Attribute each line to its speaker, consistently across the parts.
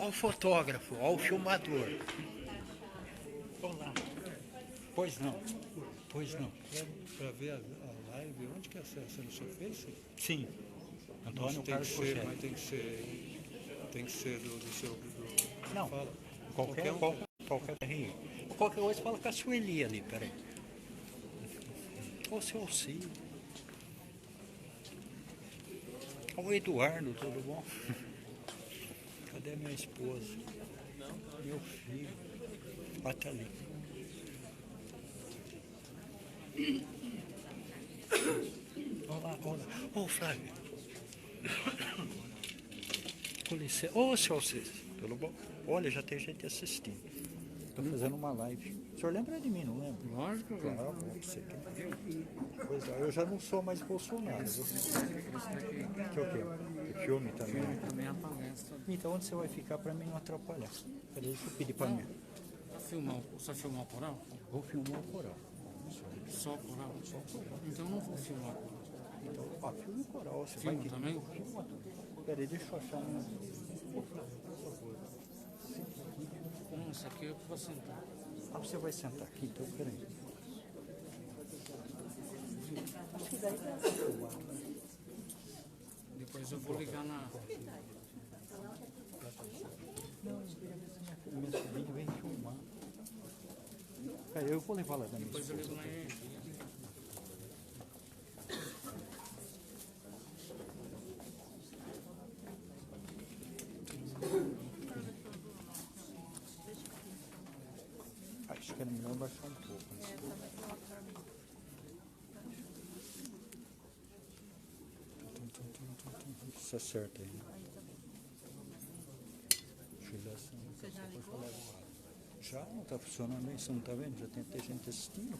Speaker 1: Ó o fotógrafo, ó o filmador. Olá. Pois não. Pois não.
Speaker 2: Para ver a live, onde que acessa? No seu Face?
Speaker 1: Sim. Antônio
Speaker 2: Tem que
Speaker 1: Carlos
Speaker 2: ser,
Speaker 1: Cochete.
Speaker 2: mas tem que ser do seu.
Speaker 1: Não.
Speaker 2: Fala.
Speaker 1: Qualquer RI. Qualquer coisa fala com a Sueli ali, peraí. Ô seu Alcir. Ô Eduardo, tudo bom? Cadê minha esposa? Meu filho. Bate ali. Olá, olá. Ô Flávio. Com licença. Ô seu Alcir, tudo bom? Olha, já tem gente assistindo. Estou fazendo uma live. O senhor lembra de mim, não lembra?
Speaker 3: Lógico,
Speaker 1: Claro, você Pois é, eu já não sou mais Bolsonaro.
Speaker 3: isso daqui
Speaker 1: Que é o quê? Filme também.
Speaker 3: também é a palestra.
Speaker 1: Então onde você vai ficar para mim não atrapalhar? Peraí, deixa eu pedir para mim.
Speaker 3: Só filmar o coral?
Speaker 1: Vou filmar o coral.
Speaker 3: Só o coral? Só o coral. Então eu não vou filmar o coral.
Speaker 1: Então, filme o coral. Você
Speaker 3: Filma
Speaker 1: vai
Speaker 3: também?
Speaker 1: Filma tudo. Peraí, deixa eu achar um. Por favor.
Speaker 3: Isso aqui eu vou sentar.
Speaker 1: Ah, você vai sentar aqui, então peraí.
Speaker 3: Depois eu vou ligar na.
Speaker 1: Minha sobrinha vem filmar. Peraí, eu vou levar lá da minha
Speaker 3: Depois eu
Speaker 1: esposa.
Speaker 3: ligo na energia.
Speaker 1: Acho que era melhor baixar um pouco. Isso acerta aí. Você já ligou? Já, não está funcionando aí, você não está vendo? Já tem até gente assistindo.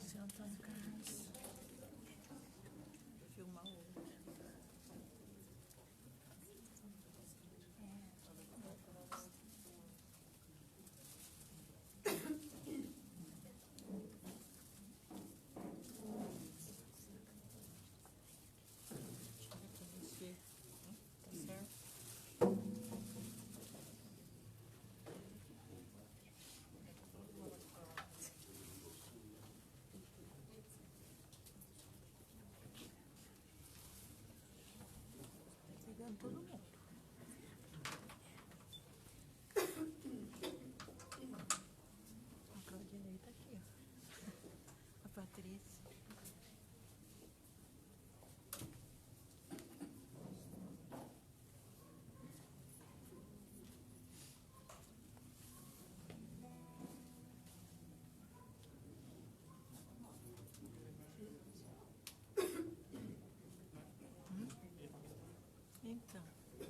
Speaker 4: Seu Antônio Carlos. Filmar o. Pegando todo mundo. A Claudinei tá aqui, ó. A Patrícia. Então.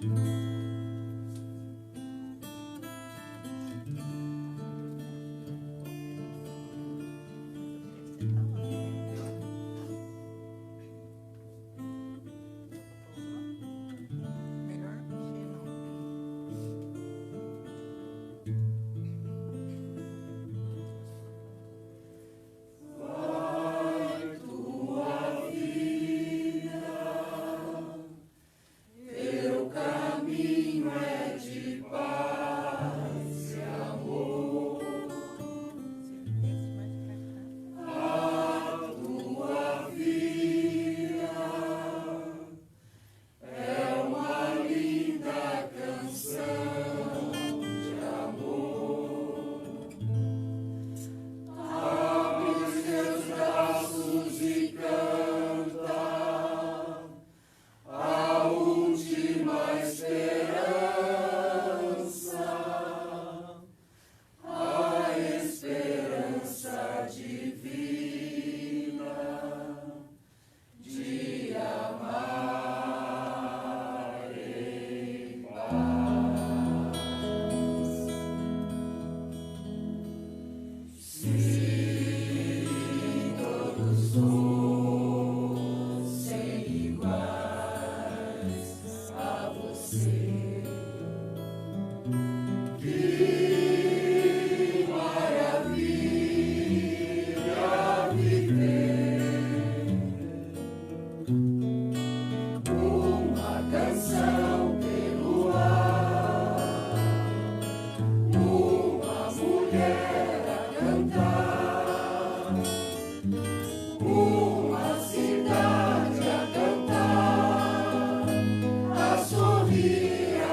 Speaker 4: Melhor não mexer, não. Serviço mais pra cá.
Speaker 5: Cidade a cantar, a sorrir.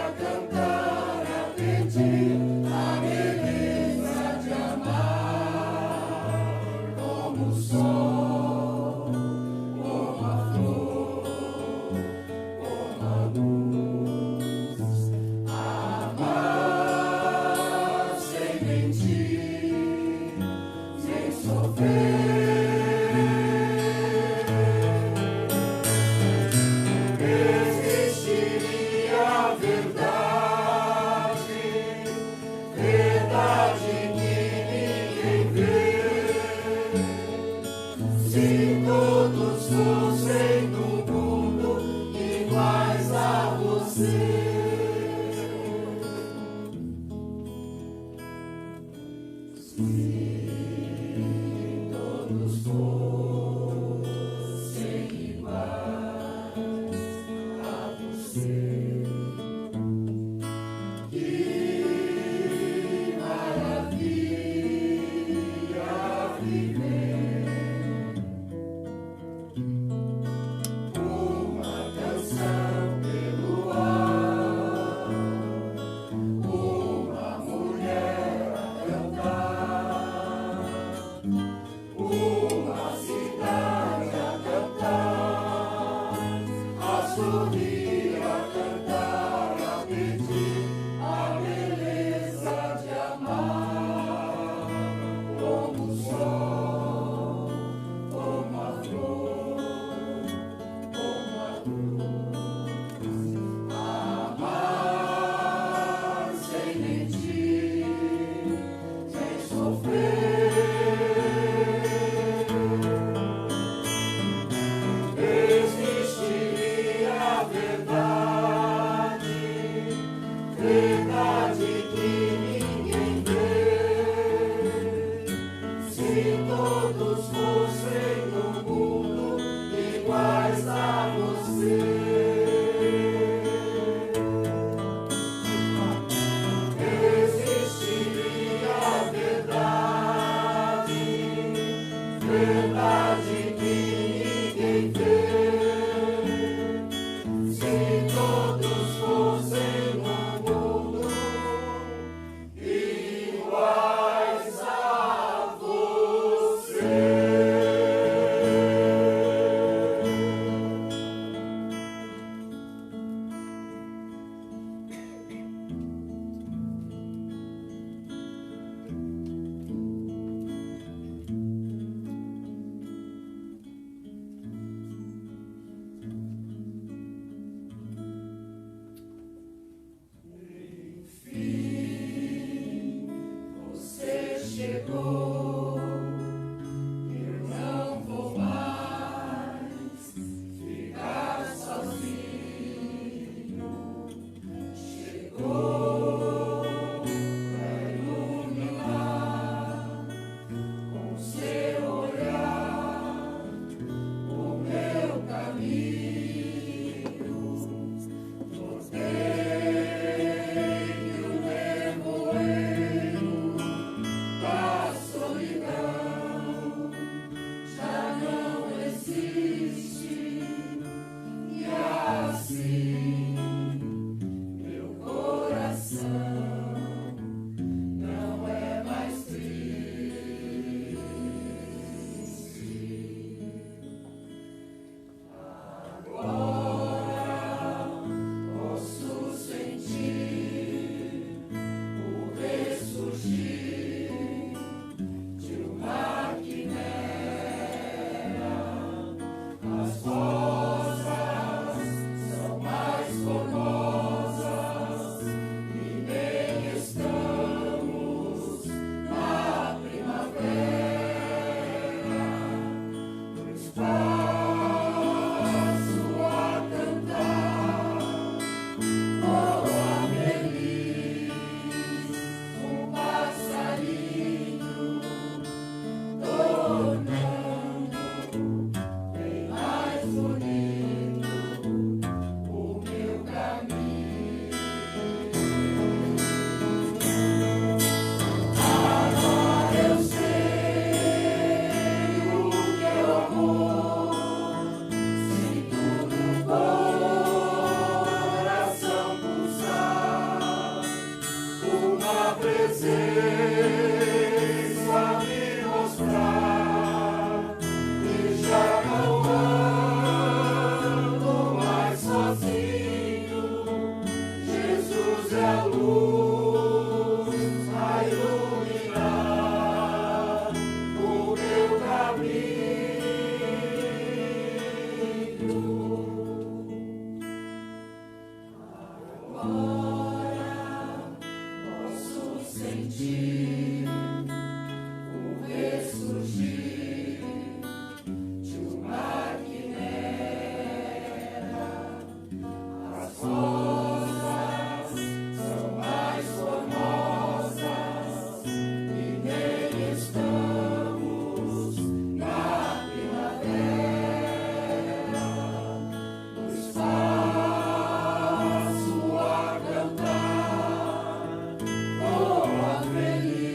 Speaker 5: feliz.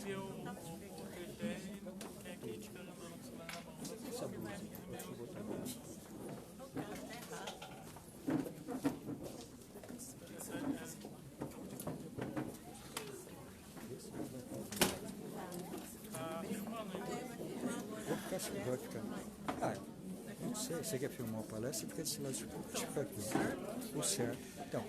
Speaker 3: se eu o critério não quer crítica no dono que você vai na mão.
Speaker 1: Essa blusa, deixa eu botar aqui.
Speaker 4: O cara tá errado.
Speaker 1: Vou ficar assim, vai ficar. Ah, não sei, você quer filmar uma palestra, fica desse lado, fica aqui. O certo. Então.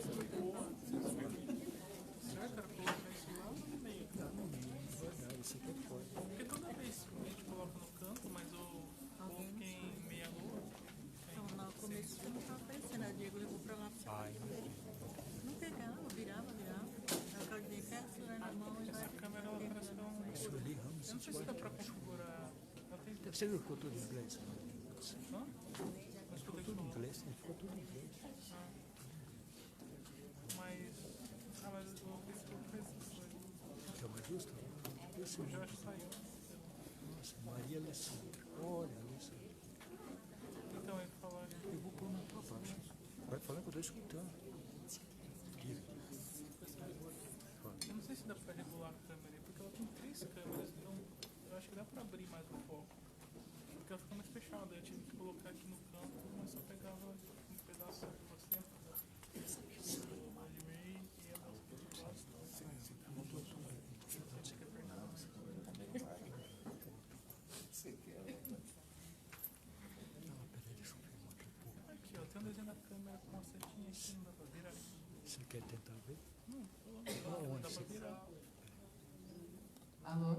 Speaker 1: Isso aqui é foda.
Speaker 3: Porque toda vez que a gente coloca no canto, mas o quem meia lua.
Speaker 4: Então, no começo você não estava aparecendo. A Diego levou pra lá pra você aparecer. Não pegava, virava. Aí o cara dizia, pega o celular na mão e vai.
Speaker 3: Essa câmera ela parece que é um.
Speaker 1: Escolhi Ramos.
Speaker 3: Eu não sei se dá pra configurar. Ela tem
Speaker 1: Você viu que ficou tudo em inglês?
Speaker 3: Hã? Mas
Speaker 1: Ficou tudo em inglês? Ficou tudo em inglês.
Speaker 3: Mas. Ah, mas o Facebook fez essas coisas.
Speaker 1: Que é o mais justo? Esse
Speaker 3: O Josh saiu.
Speaker 1: Nossa, Maria Alessandra. Olha, Alessandra.
Speaker 3: Então ele falou ali.
Speaker 1: Eu vou pôr na tua baixa. Vai falando que eu estou escutando.
Speaker 3: Eu não sei se dá pra regular a câmera, porque ela tem 3 câmeras, então eu acho que dá pra abrir mais o foco. Porque ela fica mais fechada, eu tive que colocar aqui no canto, mas só pegava um pedaço de você. E a música de gosto. Aqui, ó, tem um desenho da câmera com uma setinha aqui, não dá pra virar.
Speaker 1: Você quer tentar ver?
Speaker 3: Não dá pra virar.
Speaker 5: Alô?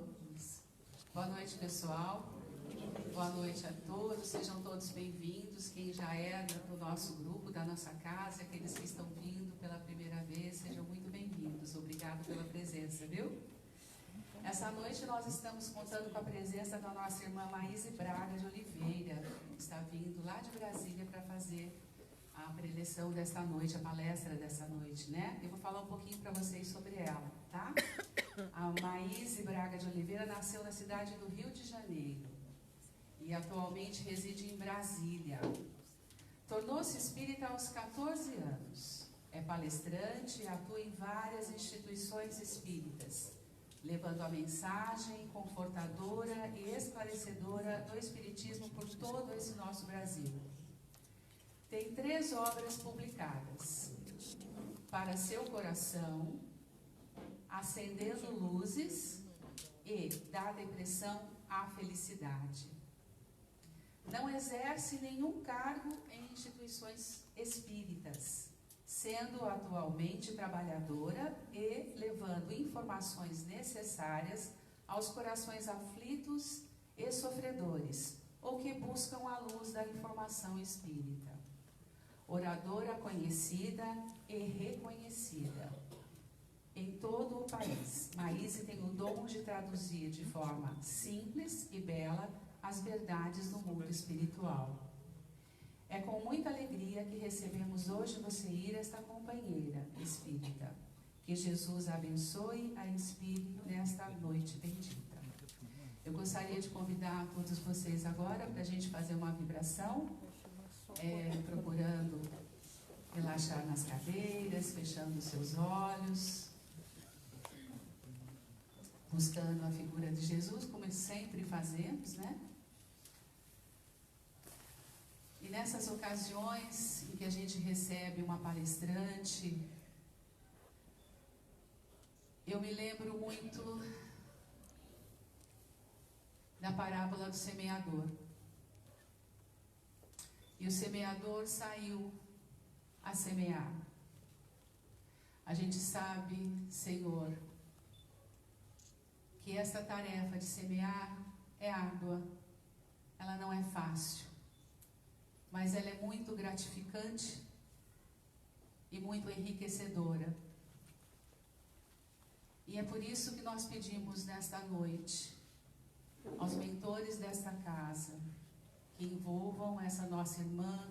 Speaker 5: Boa noite, pessoal. Boa noite a todos. Sejam todos bem-vindos. Quem já é do nosso grupo, da nossa casa, aqueles que estão vindo pela primeira vez, sejam muito bem-vindos. Obrigado pela presença, viu? Essa noite nós estamos contando com a presença da nossa irmã Maíse Braga de Oliveira, que está vindo lá de Brasília para fazer a preleção desta noite, a palestra dessa noite, né? Eu vou falar um pouquinho para vocês sobre ela, tá? A Maíse Braga de Oliveira nasceu na cidade do Rio de Janeiro e atualmente reside em Brasília. Tornou-se espírita aos 14 anos. É palestrante e atua em várias instituições espíritas, levando a mensagem confortadora e esclarecedora do espiritismo por todo esse nosso Brasil. Tem 3 obras publicadas: Para Seu Coração, Acendendo Luzes e Da Depressão à Felicidade. Não exerce nenhum cargo em instituições espíritas, sendo atualmente trabalhadora e levando informações necessárias aos corações aflitos e sofredores, ou que buscam a luz da informação espírita. Oradora conhecida e reconhecida em todo o país, Maíse tem o dom de traduzir de forma simples e bela as verdades do mundo espiritual. É com muita alegria que recebemos hoje você ir esta companheira espírita. Que Jesus a abençoe e a inspire nesta noite bendita. Eu gostaria de convidar todos vocês agora para a gente fazer uma vibração, procurando relaxar nas cadeiras, fechando os seus olhos, buscando a figura de Jesus, como sempre fazemos, né? E nessas ocasiões em que a gente recebe uma palestrante, eu me lembro muito da parábola do semeador. E o semeador saiu a semear. A gente sabe, Senhor, que essa tarefa de semear é árdua, ela não é fácil, mas ela é muito gratificante e muito enriquecedora. E é por isso que nós pedimos nesta noite aos mentores desta casa que envolvam essa nossa irmã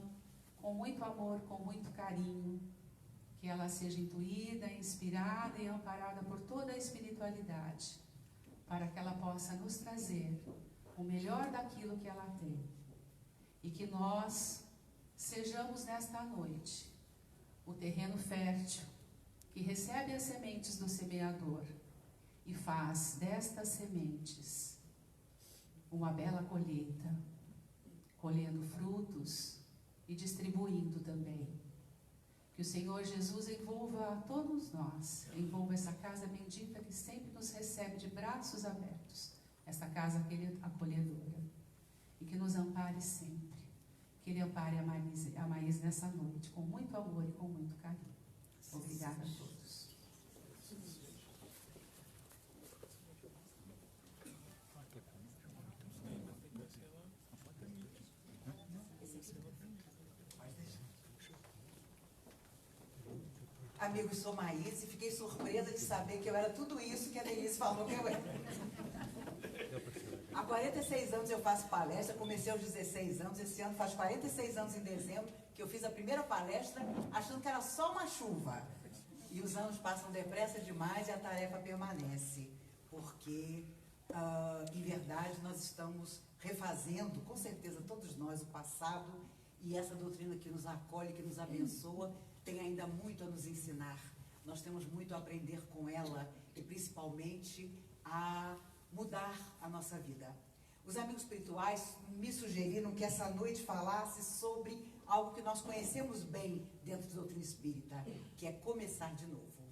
Speaker 5: com muito amor, com muito carinho, que ela seja intuída, inspirada e amparada por toda a espiritualidade, para que ela possa nos trazer o melhor daquilo que ela tem. E que nós sejamos nesta noite o terreno fértil que recebe as sementes do semeador e faz destas sementes uma bela colheita, colhendo frutos e distribuindo também. Que o Senhor Jesus envolva a todos nós, envolva essa casa bendita que sempre nos recebe de braços abertos, esta casa acolhedora, e que nos ampare sempre, que Ele ampare a Maís nessa noite, com muito amor e com muito carinho. Obrigada a todos.
Speaker 6: Amigos, sou Maís e fiquei surpresa de saber que eu era tudo isso que a Denise falou que eu era. Há 46 anos eu faço palestra, comecei aos 16 anos, esse ano faz 46 anos em dezembro, que eu fiz a primeira palestra achando que era só uma chuva. E os anos passam depressa demais e a tarefa permanece, porque, em verdade, nós estamos refazendo, com certeza todos nós, o passado, e essa doutrina que nos acolhe, que nos abençoa, tem ainda muito a nos ensinar. Nós temos muito a aprender com ela e principalmente a mudar a nossa vida. Os amigos espirituais me sugeriram que essa noite falasse sobre algo que nós conhecemos bem dentro da doutrina espírita, que é começar de novo.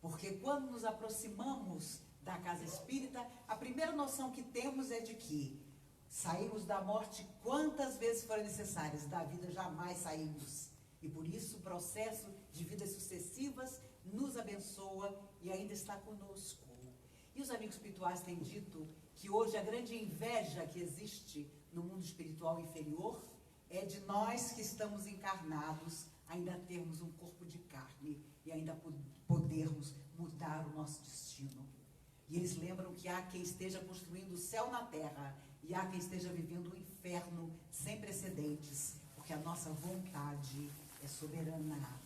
Speaker 6: Porque quando nos aproximamos da casa espírita, a primeira noção que temos é de que saímos da morte quantas vezes forem necessárias, da vida jamais saímos. E por isso o processo de vidas sucessivas nos abençoa e ainda está conosco. E os amigos espirituais têm dito que hoje a grande inveja que existe no mundo espiritual inferior é de nós que estamos encarnados ainda termos um corpo de carne e ainda podermos mudar o nosso destino. E eles lembram que há quem esteja construindo o céu na terra e há quem esteja vivendo um inferno sem precedentes, porque a nossa vontade é soberana.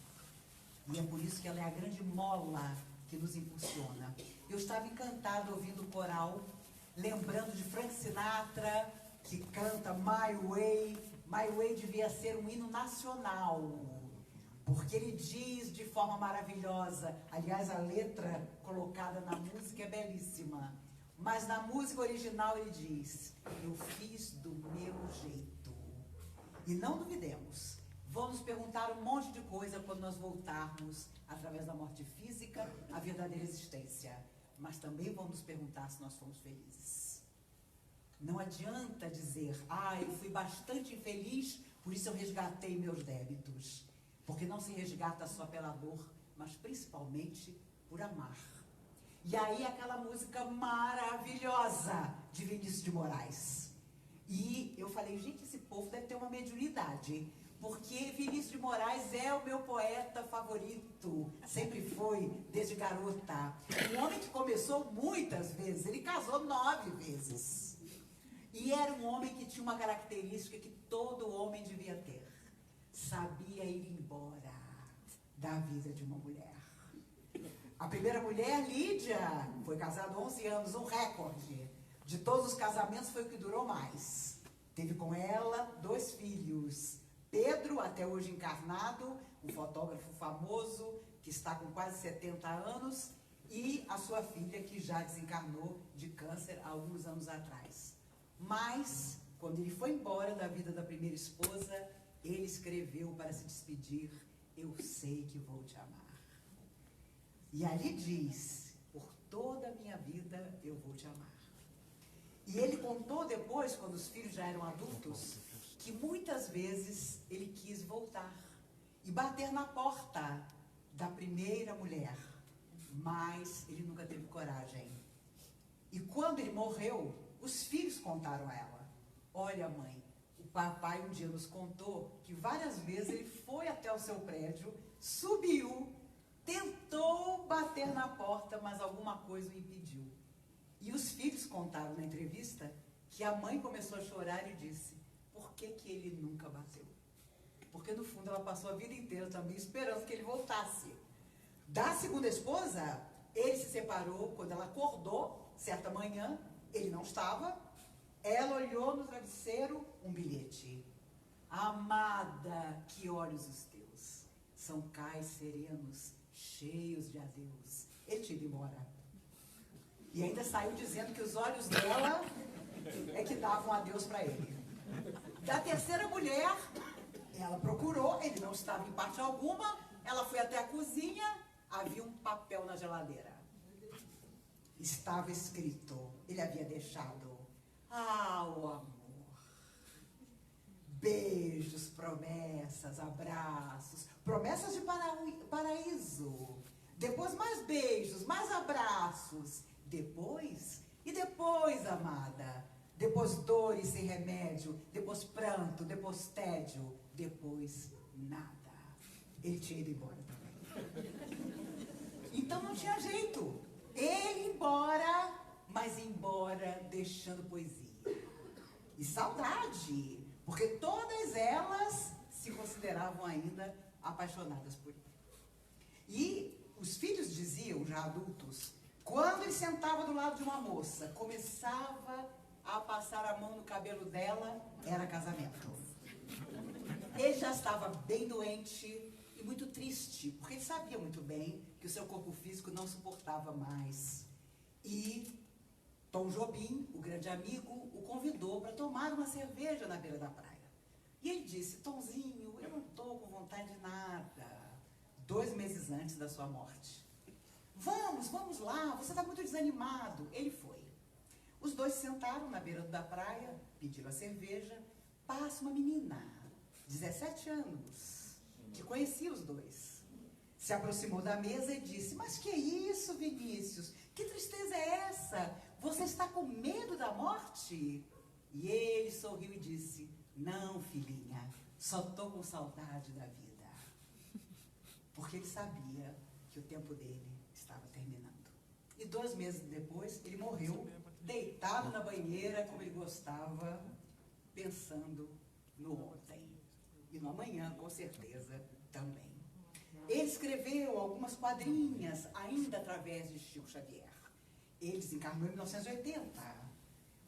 Speaker 6: E é por isso que ela é a grande mola que nos impulsiona. Eu estava encantado ouvindo o coral, lembrando de Frank Sinatra, que canta My Way. My Way devia ser um hino nacional, porque ele diz de forma maravilhosa, aliás, a letra colocada na música é belíssima, mas na música original ele diz: eu fiz do meu jeito. E não duvidemos, vão nos perguntar um monte de coisa quando nós voltarmos, através da morte física, à verdadeira existência. Mas também vão nos perguntar se nós fomos felizes. Não adianta dizer, eu fui bastante infeliz, por isso eu resgatei meus débitos. Porque não se resgata só pela dor, mas principalmente por amar. E aí aquela música maravilhosa de Vinícius de Moraes. E eu falei, gente, esse povo deve ter uma mediunidade, porque Vinícius de Moraes é o meu poeta favorito, sempre foi, desde garota. Um homem que começou muitas vezes, ele casou 9 vezes. E era um homem que tinha uma característica que todo homem devia ter. Sabia ir embora da vida de uma mulher. A primeira mulher, Lídia, foi casada 11 anos, um recorde. De todos os casamentos foi o que durou mais. Teve com ela 2 filhos. Pedro, até hoje encarnado, um fotógrafo famoso, que está com quase 70 anos, e a sua filha, que já desencarnou de câncer há alguns anos atrás. Mas, quando ele foi embora da vida da primeira esposa, ele escreveu para se despedir: eu sei que vou te amar. E ali diz: por toda a minha vida eu vou te amar. E ele contou depois, quando os filhos já eram adultos, que muitas vezes ele quis voltar e bater na porta da primeira mulher, mas ele nunca teve coragem. E quando ele morreu, os filhos contaram a ela: olha, mãe, o papai um dia nos contou que várias vezes ele foi até o seu prédio, subiu, tentou bater na porta, mas alguma coisa o impediu. E os filhos contaram na entrevista que a mãe começou a chorar e disse: por que que ele nunca bateu? Porque no fundo ela passou a vida inteira também esperando que ele voltasse. Da segunda esposa, ele se separou quando ela acordou, certa manhã, ele não estava, ela olhou no travesseiro um bilhete: amada, que olhos os teus, são cais serenos, cheios de adeus. Ele tinha ido embora. E ainda saiu dizendo que os olhos dela é que davam adeus para ele. Da terceira mulher, ela procurou, ele não estava em parte alguma, ela foi até a cozinha, havia um papel na geladeira. Estava escrito, ele havia deixado, o amor. Beijos, promessas, abraços, promessas de paraíso. Depois mais beijos, mais abraços. Depois, amada. Depois dores sem remédio, depois pranto, depois tédio, depois nada. Ele tinha ido embora também. Então não tinha jeito. Ele embora, mas embora deixando poesia. E saudade, porque todas elas se consideravam ainda apaixonadas por ele. E os filhos diziam, já adultos, quando ele sentava do lado de uma moça, começava a passar a mão no cabelo dela, era casamento. Ele já estava bem doente e muito triste, porque ele sabia muito bem que o seu corpo físico não suportava mais. E Tom Jobim, o grande amigo, o convidou para tomar uma cerveja na beira da praia. E ele disse, Tomzinho, eu não estou com vontade de nada. 2 meses antes da sua morte. Vamos lá, você está muito desanimado. Ele foi. Os dois sentaram na beira da praia, pediram a cerveja. Passa uma menina, 17 anos, que conhecia os dois. Se aproximou da mesa e disse, mas que isso, Vinícius? Que tristeza é essa? Você está com medo da morte? E ele sorriu e disse, não, filhinha, só estou com saudade da vida. Porque ele sabia que o tempo dele estava terminando. E 2 meses depois, ele morreu, deitado na banheira, como ele gostava, pensando no ontem. E no amanhã, com certeza, também. Ele escreveu algumas quadrinhas, ainda através de Chico Xavier. Ele desencarnou em 1980,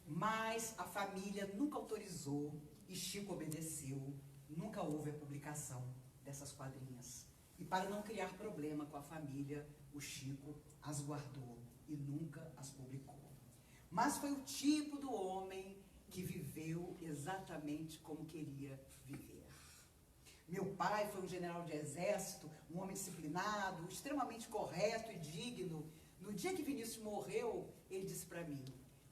Speaker 6: mas a família nunca autorizou e Chico obedeceu. Nunca houve a publicação dessas quadrinhas. E para não criar problema com a família, o Chico as guardou e nunca as publicou. Mas foi o tipo do homem que viveu exatamente como queria viver. Meu pai foi um general de exército, um homem disciplinado, extremamente correto e digno. No dia que Vinícius morreu, ele disse para mim,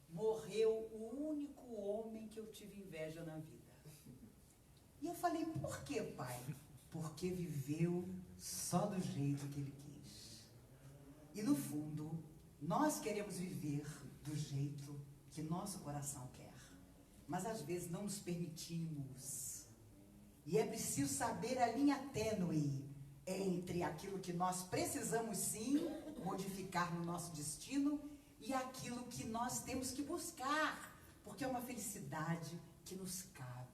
Speaker 6: morreu o único homem que eu tive inveja na vida. E eu falei, por que, pai? Porque viveu só do jeito que ele quis. E no fundo, nós queremos viver do jeito que nosso coração quer. Mas às vezes não nos permitimos. E é preciso saber a linha tênue entre aquilo que nós precisamos sim modificar no nosso destino e aquilo que nós temos que buscar, porque é uma felicidade que nos cabe.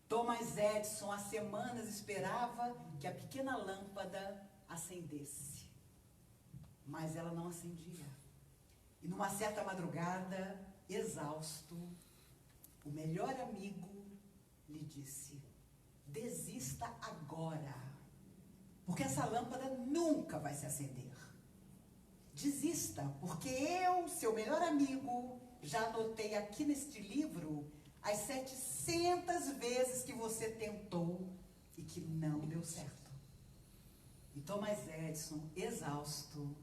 Speaker 6: Thomas Edison há semanas esperava que a pequena lâmpada acendesse, mas ela não acendia. E numa certa madrugada, exausto, o melhor amigo lhe disse, desista agora, porque essa lâmpada nunca vai se acender. Desista, porque eu, seu melhor amigo, já anotei aqui neste livro as 700 vezes que você tentou e que não deu certo. E Thomas Edison, exausto,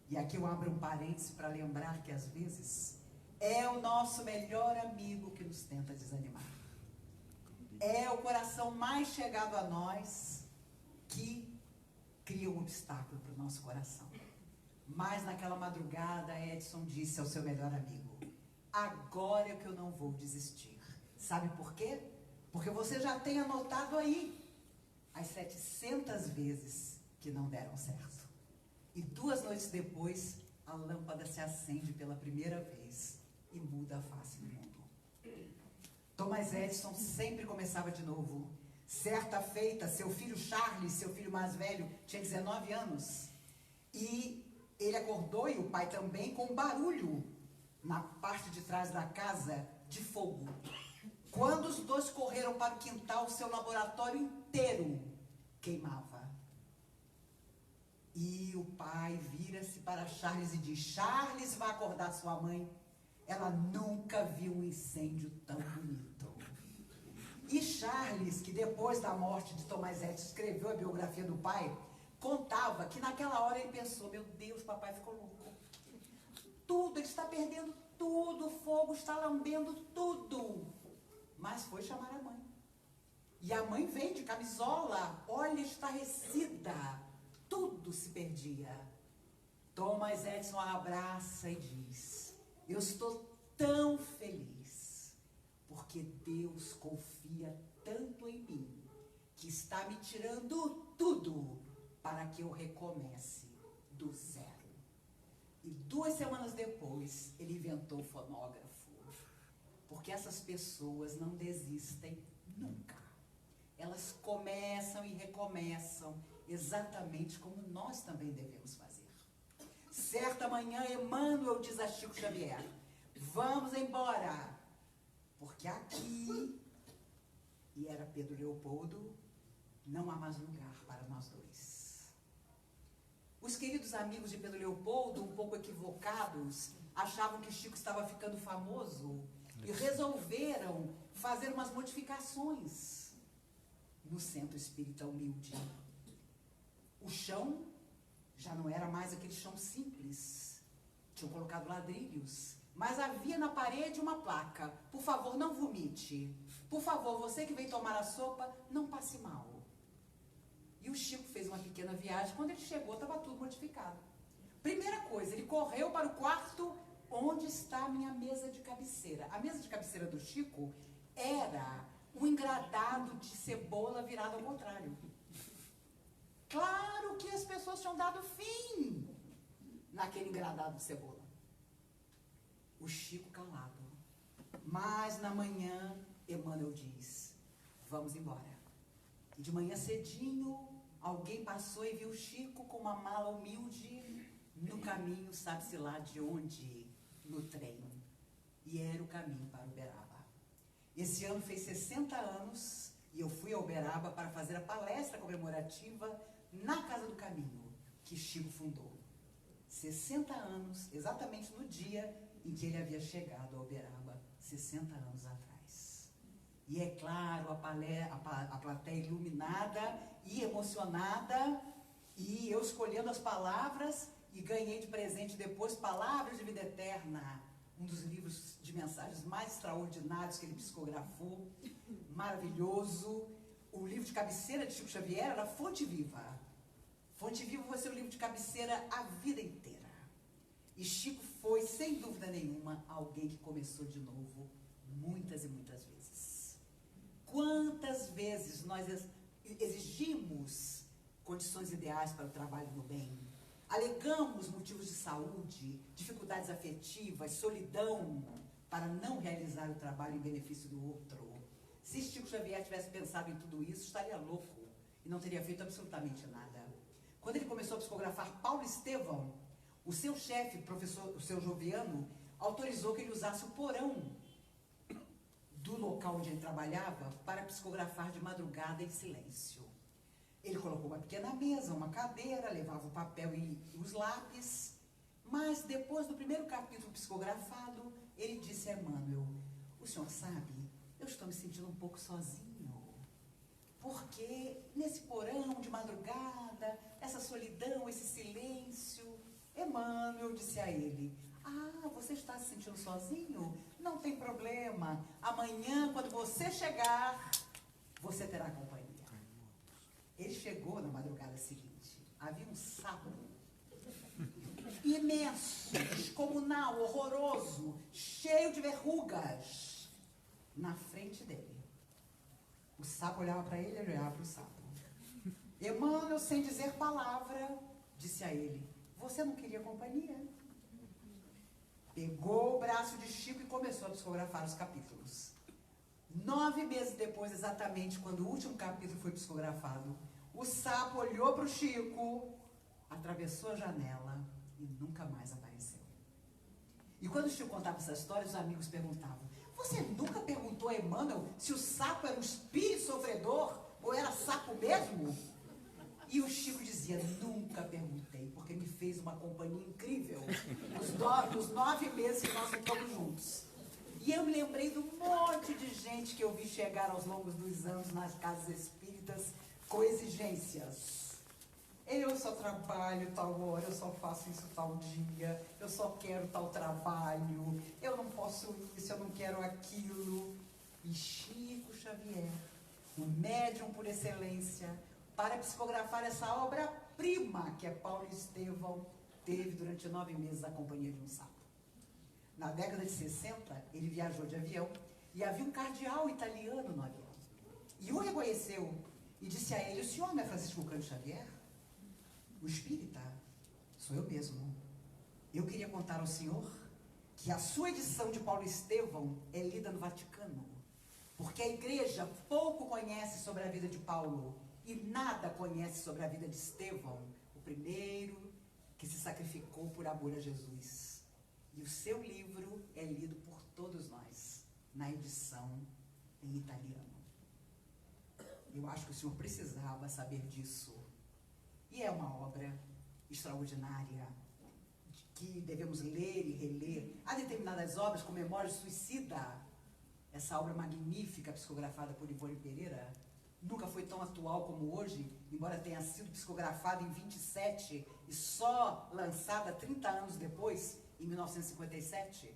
Speaker 6: e aqui eu abro um parêntese para lembrar que às vezes é o nosso melhor amigo que nos tenta desanimar. É o coração mais chegado a nós que cria um obstáculo para o nosso coração. Mas naquela madrugada, Edison disse ao seu melhor amigo, agora é que eu não vou desistir. Sabe por quê? Porque você já tem anotado aí as 700 vezes que não deram certo. E 2 noites depois, a lâmpada se acende pela primeira vez e muda a face do mundo. Thomas Edison sempre começava de novo. Certa feita, seu filho Charles, seu filho mais velho, tinha 19 anos. E ele acordou, e o pai também, com um barulho na parte de trás da casa de fogo. Quando os dois correram para o quintal, seu laboratório inteiro queimava. E o o pai vira-se para Charles e diz: Charles, vai acordar sua mãe. Ela nunca viu um incêndio tão bonito. E Charles, que depois da morte de Thomas Edison escreveu a biografia do pai, contava que naquela hora ele pensou: meu Deus, papai ficou louco. Tudo, ele está perdendo tudo, o fogo está lambendo tudo. Mas foi chamar a mãe. E a mãe vem de camisola, olha, estarrecida. Tudo se perdia. Thomas Edison a abraça e diz: eu estou tão feliz, porque Deus confia tanto em mim, que está me tirando tudo para que eu recomece do zero. E 2 semanas depois, ele inventou o fonógrafo. Porque essas pessoas não desistem nunca. Elas começam e recomeçam, exatamente como nós também devemos fazer. Certa manhã, Emmanuel diz a Chico Xavier: vamos embora, porque aqui, e era Pedro Leopoldo, não há mais lugar para nós dois. Os queridos amigos de Pedro Leopoldo, um pouco equivocados, achavam que Chico estava ficando famoso e resolveram fazer umas modificações no Centro Espírita Humilde. O chão já não era mais aquele chão simples. Tinham colocado ladrilhos, mas havia na parede uma placa: por favor, não vomite. Por favor, você que vem tomar a sopa, não passe mal. E o Chico fez uma pequena viagem. Quando ele chegou, estava tudo modificado. Primeira coisa, ele correu para o quarto onde está a minha mesa de cabeceira. A mesa de cabeceira do Chico era um engradado de cebola virado ao contrário. Claro que as pessoas tinham dado fim naquele engradado de cebola. O Chico calado. Mas na manhã, Emmanuel diz: vamos embora. E de manhã cedinho, alguém passou e viu o Chico com uma mala humilde no caminho, sabe-se lá de onde, no trem. E era o caminho para Uberaba. Esse ano fez 60 anos e eu fui a Uberaba para fazer a palestra comemorativa na Casa do Caminho, que Chico fundou. 60 anos, exatamente no dia em que ele havia chegado a Uberaba, 60 anos atrás. E é claro, a plateia iluminada e emocionada, e eu escolhendo as palavras, e ganhei de presente depois Palavras de Vida Eterna, um dos livros de mensagens mais extraordinários que ele psicografou, maravilhoso. O livro de cabeceira de Chico Xavier era Fonte Viva. Fonte Viva vai ser o livro de cabeceira a vida inteira. E Chico foi, sem dúvida nenhuma, alguém que começou de novo muitas e muitas vezes. Quantas vezes nós exigimos condições ideais para o trabalho no bem, alegamos motivos de saúde, dificuldades afetivas, solidão, para não realizar o trabalho em benefício do outro. Se Chico Xavier tivesse pensado em tudo isso, estaria louco e não teria feito absolutamente nada. Quando ele começou a psicografar Paulo Estevão, o seu chefe, o seu Joviano, autorizou que ele usasse o porão do local onde ele trabalhava para psicografar de madrugada em silêncio. Ele colocou uma pequena mesa, uma cadeira, levava o papel e os lápis, mas depois do primeiro capítulo psicografado, ele disse a Emmanuel: o senhor sabe, eu estou me sentindo um pouco sozinho, porque nesse porão de madrugada, essa solidão, esse silêncio. Emmanuel disse a ele: ah, você está se sentindo sozinho? Não tem problema, amanhã, quando você chegar, você terá companhia. Ele chegou na madrugada seguinte, havia um sapo imenso, descomunal, horroroso, cheio de verrugas, na frente dele. O sapo olhava para ele, ele olhava para o sapo. Emmanuel, sem dizer palavra, disse a ele: você não queria companhia? Pegou o braço de Chico e começou a psicografar os capítulos. 9 meses depois, exatamente quando o último capítulo foi psicografado, o sapo olhou para o Chico, atravessou a janela e nunca mais apareceu. E quando o Chico contava essa história, os amigos perguntavam: você nunca perguntou a Emmanuel se o sapo era um espírito sofredor ou era sapo mesmo? E o Chico dizia: nunca perguntei, porque uma companhia incrível nos 9 meses que nós ficamos juntos. E eu me lembrei do monte de gente que eu vi chegar aos longos dos anos nas casas espíritas com exigências. Eu só trabalho tal hora, eu só faço isso tal dia, eu só quero tal trabalho, eu não posso isso, eu não quero aquilo. E Chico Xavier, o médium por excelência, para psicografar essa obra-prima que é Paulo Estevão, teve durante 9 meses a companhia de um sapo. Na década de 60, ele viajou de avião e havia um cardeal italiano no avião. E o reconheceu e disse a ele: o senhor não é Francisco Cândido Xavier? O espírita? Sou eu mesmo. Eu queria contar ao senhor que a sua edição de Paulo Estevão é lida no Vaticano, porque a igreja pouco conhece sobre a vida de Paulo e nada conhece sobre a vida de Estevão, o primeiro que se sacrificou por amor a Jesus. E o seu livro é lido por todos nós, na edição em italiano. Eu acho que o senhor precisava saber disso. E é uma obra extraordinária, que devemos ler e reler. Há determinadas obras, como Memórias Suicida, essa obra magnífica, psicografada por Ivone Pereira, nunca foi tão atual como hoje, embora tenha sido psicografada em 27 e só lançada 30 anos depois, em 1957,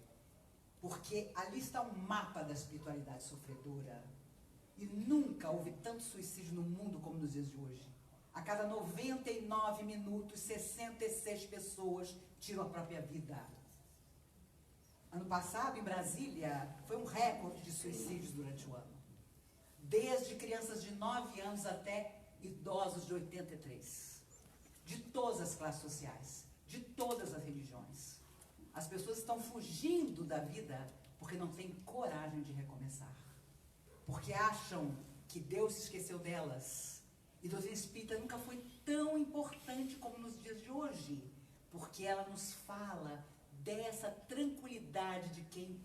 Speaker 6: porque ali está um mapa da espiritualidade sofredora. E nunca houve tanto suicídio no mundo como nos dias de hoje. A cada 99 minutos, 66 pessoas tiram a própria vida. Ano passado, em Brasília, foi um recorde de suicídios durante o ano. Desde crianças de 9 anos até idosos de 83. De todas as classes sociais, de todas as religiões. As pessoas estão fugindo da vida porque não têm coragem de recomeçar. Porque acham que Deus se esqueceu delas. E a doutrina espírita nunca foi tão importante como nos dias de hoje, porque ela nos fala dessa tranquilidade de quem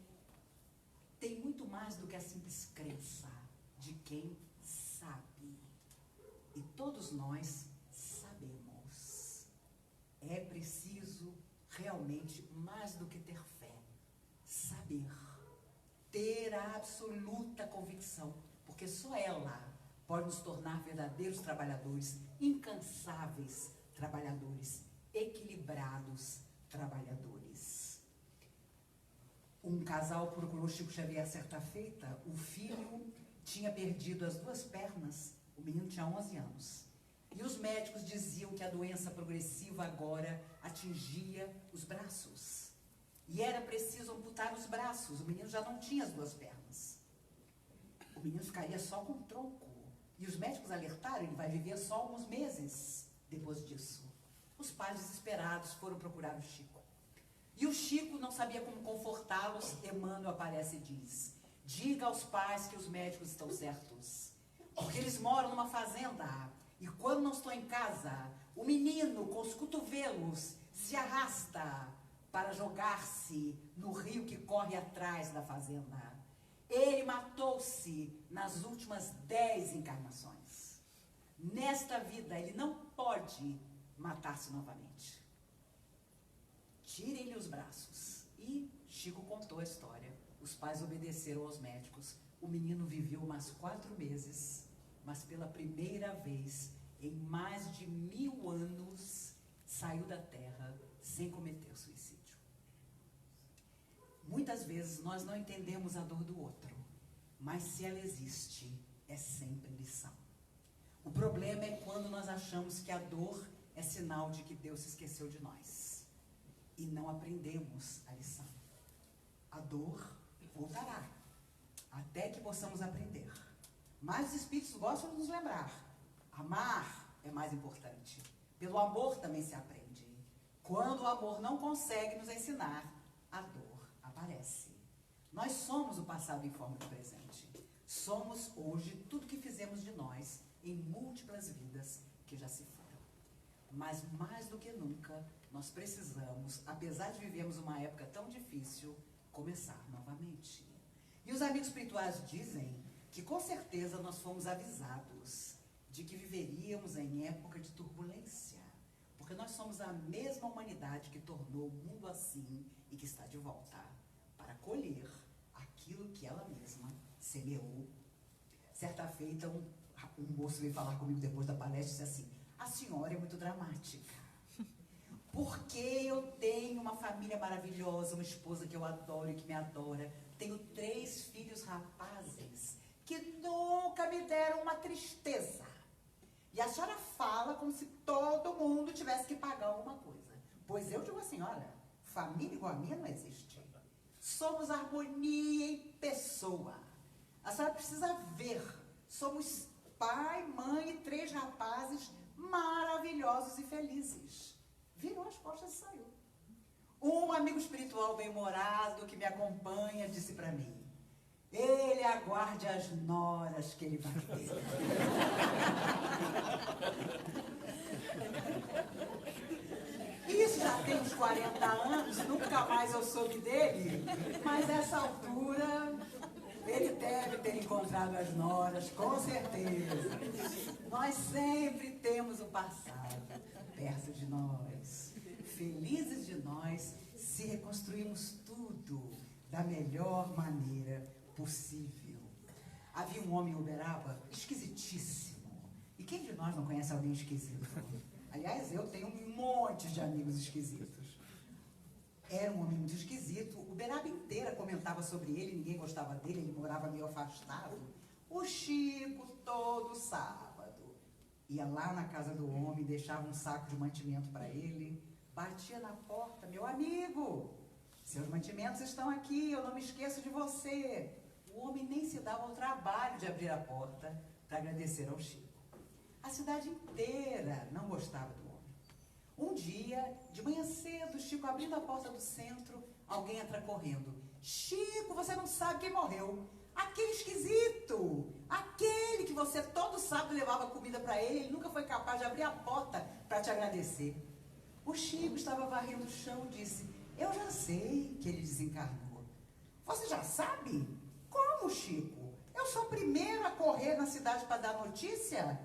Speaker 6: tem muito mais do que a simples crença, de quem sabe. E todos nós sabemos. É preciso realmente mais do que ter fé, saber, ter a absoluta convicção, porque só ela pode nos tornar verdadeiros trabalhadores, incansáveis trabalhadores, equilibrados trabalhadores. Um casal procurou Chico Xavier certa feita, o filho tinha perdido as 2 pernas, o menino tinha 11 anos. E os médicos diziam que a doença progressiva agora atingia os braços. E era preciso amputar os braços, o menino já não tinha as 2 pernas. O menino ficaria só com o tronco. E os médicos alertaram, ele vai viver só alguns meses depois disso. Os pais desesperados foram procurar o Chico. E o Chico não sabia como confortá-los. Emmanuel aparece e diz: diga aos pais que os médicos estão certos, porque eles moram numa fazenda, e quando não estão em casa, o menino com os cotovelos se arrasta para jogar-se no rio que corre atrás da fazenda. Ele matou-se nas últimas 10 encarnações. Nesta vida, ele não pode matar-se novamente. Tirem-lhe os braços. E Chico contou a história. Os pais obedeceram aos médicos. O menino viveu mais 4 meses, mas pela primeira vez, em mais de 1000 anos, saiu da terra sem cometer suicídio. Muitas vezes nós não entendemos a dor do outro, mas se ela existe, é sempre lição. O problema é quando nós achamos que a dor é sinal de que Deus se esqueceu de nós e não aprendemos a lição. A dor voltará, até que possamos aprender. Mas os espíritos gostam de nos lembrar: amar é mais importante. Pelo amor também se aprende. Quando o amor não consegue nos ensinar, a dor aparece. Nós somos o passado em forma de presente. Somos hoje tudo que fizemos de nós em múltiplas vidas que já se foram. Mas mais do que nunca, nós precisamos, apesar de vivermos uma época tão difícil, começar novamente. E os amigos espirituais dizem que com certeza nós fomos avisados de que viveríamos em época de turbulência, porque Porque nós somos a mesma humanidade que tornou o mundo assim e que está de volta para colher aquilo que ela mesma semeou. Certa feita, um moço veio falar comigo depois da palestra e disse assim: a senhora é muito dramática. Porque eu tenho uma família maravilhosa, uma esposa que eu adoro e que me adora. Tenho 3 filhos rapazes que nunca me deram uma tristeza. E a senhora fala como se todo mundo tivesse que pagar alguma coisa. Pois eu digo assim, olha, família igual a minha não existe. Somos harmonia em pessoa. A senhora precisa ver. Somos pai, mãe e 3 rapazes maravilhosos e felizes. Virou as costas e saiu. Um amigo espiritual bem-humorado que me acompanha disse para mim: ele aguarde as noras que ele vai ter. Isso já tem uns 40 anos, nunca mais eu soube dele, mas nessa altura ele deve ter encontrado as noras, com certeza. Nós sempre temos o passado perto de nós. Felizes de nós se reconstruímos tudo da melhor maneira possível. Havia um homem em Uberaba esquisitíssimo. E quem de nós não conhece alguém esquisito? Aliás, eu tenho um monte de amigos esquisitos. Era um homem muito esquisito. Uberaba inteira comentava sobre ele, ninguém gostava dele, ele morava meio afastado. O Chico, todo sábado, ia lá na casa do homem, deixava um saco de mantimento para ele, batia na porta: meu amigo, seus mantimentos estão aqui, eu não me esqueço de você. O homem nem se dava ao trabalho de abrir a porta para agradecer ao Chico. A cidade inteira não gostava do homem. Um dia, de manhã cedo, Chico abrindo a porta do centro, alguém entra correndo: Chico, você não sabe quem morreu. Aquele esquisito, aquele que você todo sábado levava comida para ele nunca foi capaz de abrir a porta para te agradecer. O Chico estava varrendo o chão e disse: eu já sei que ele desencarnou. Você já sabe? Como, Chico? Eu sou o primeiro a correr na cidade para dar notícia?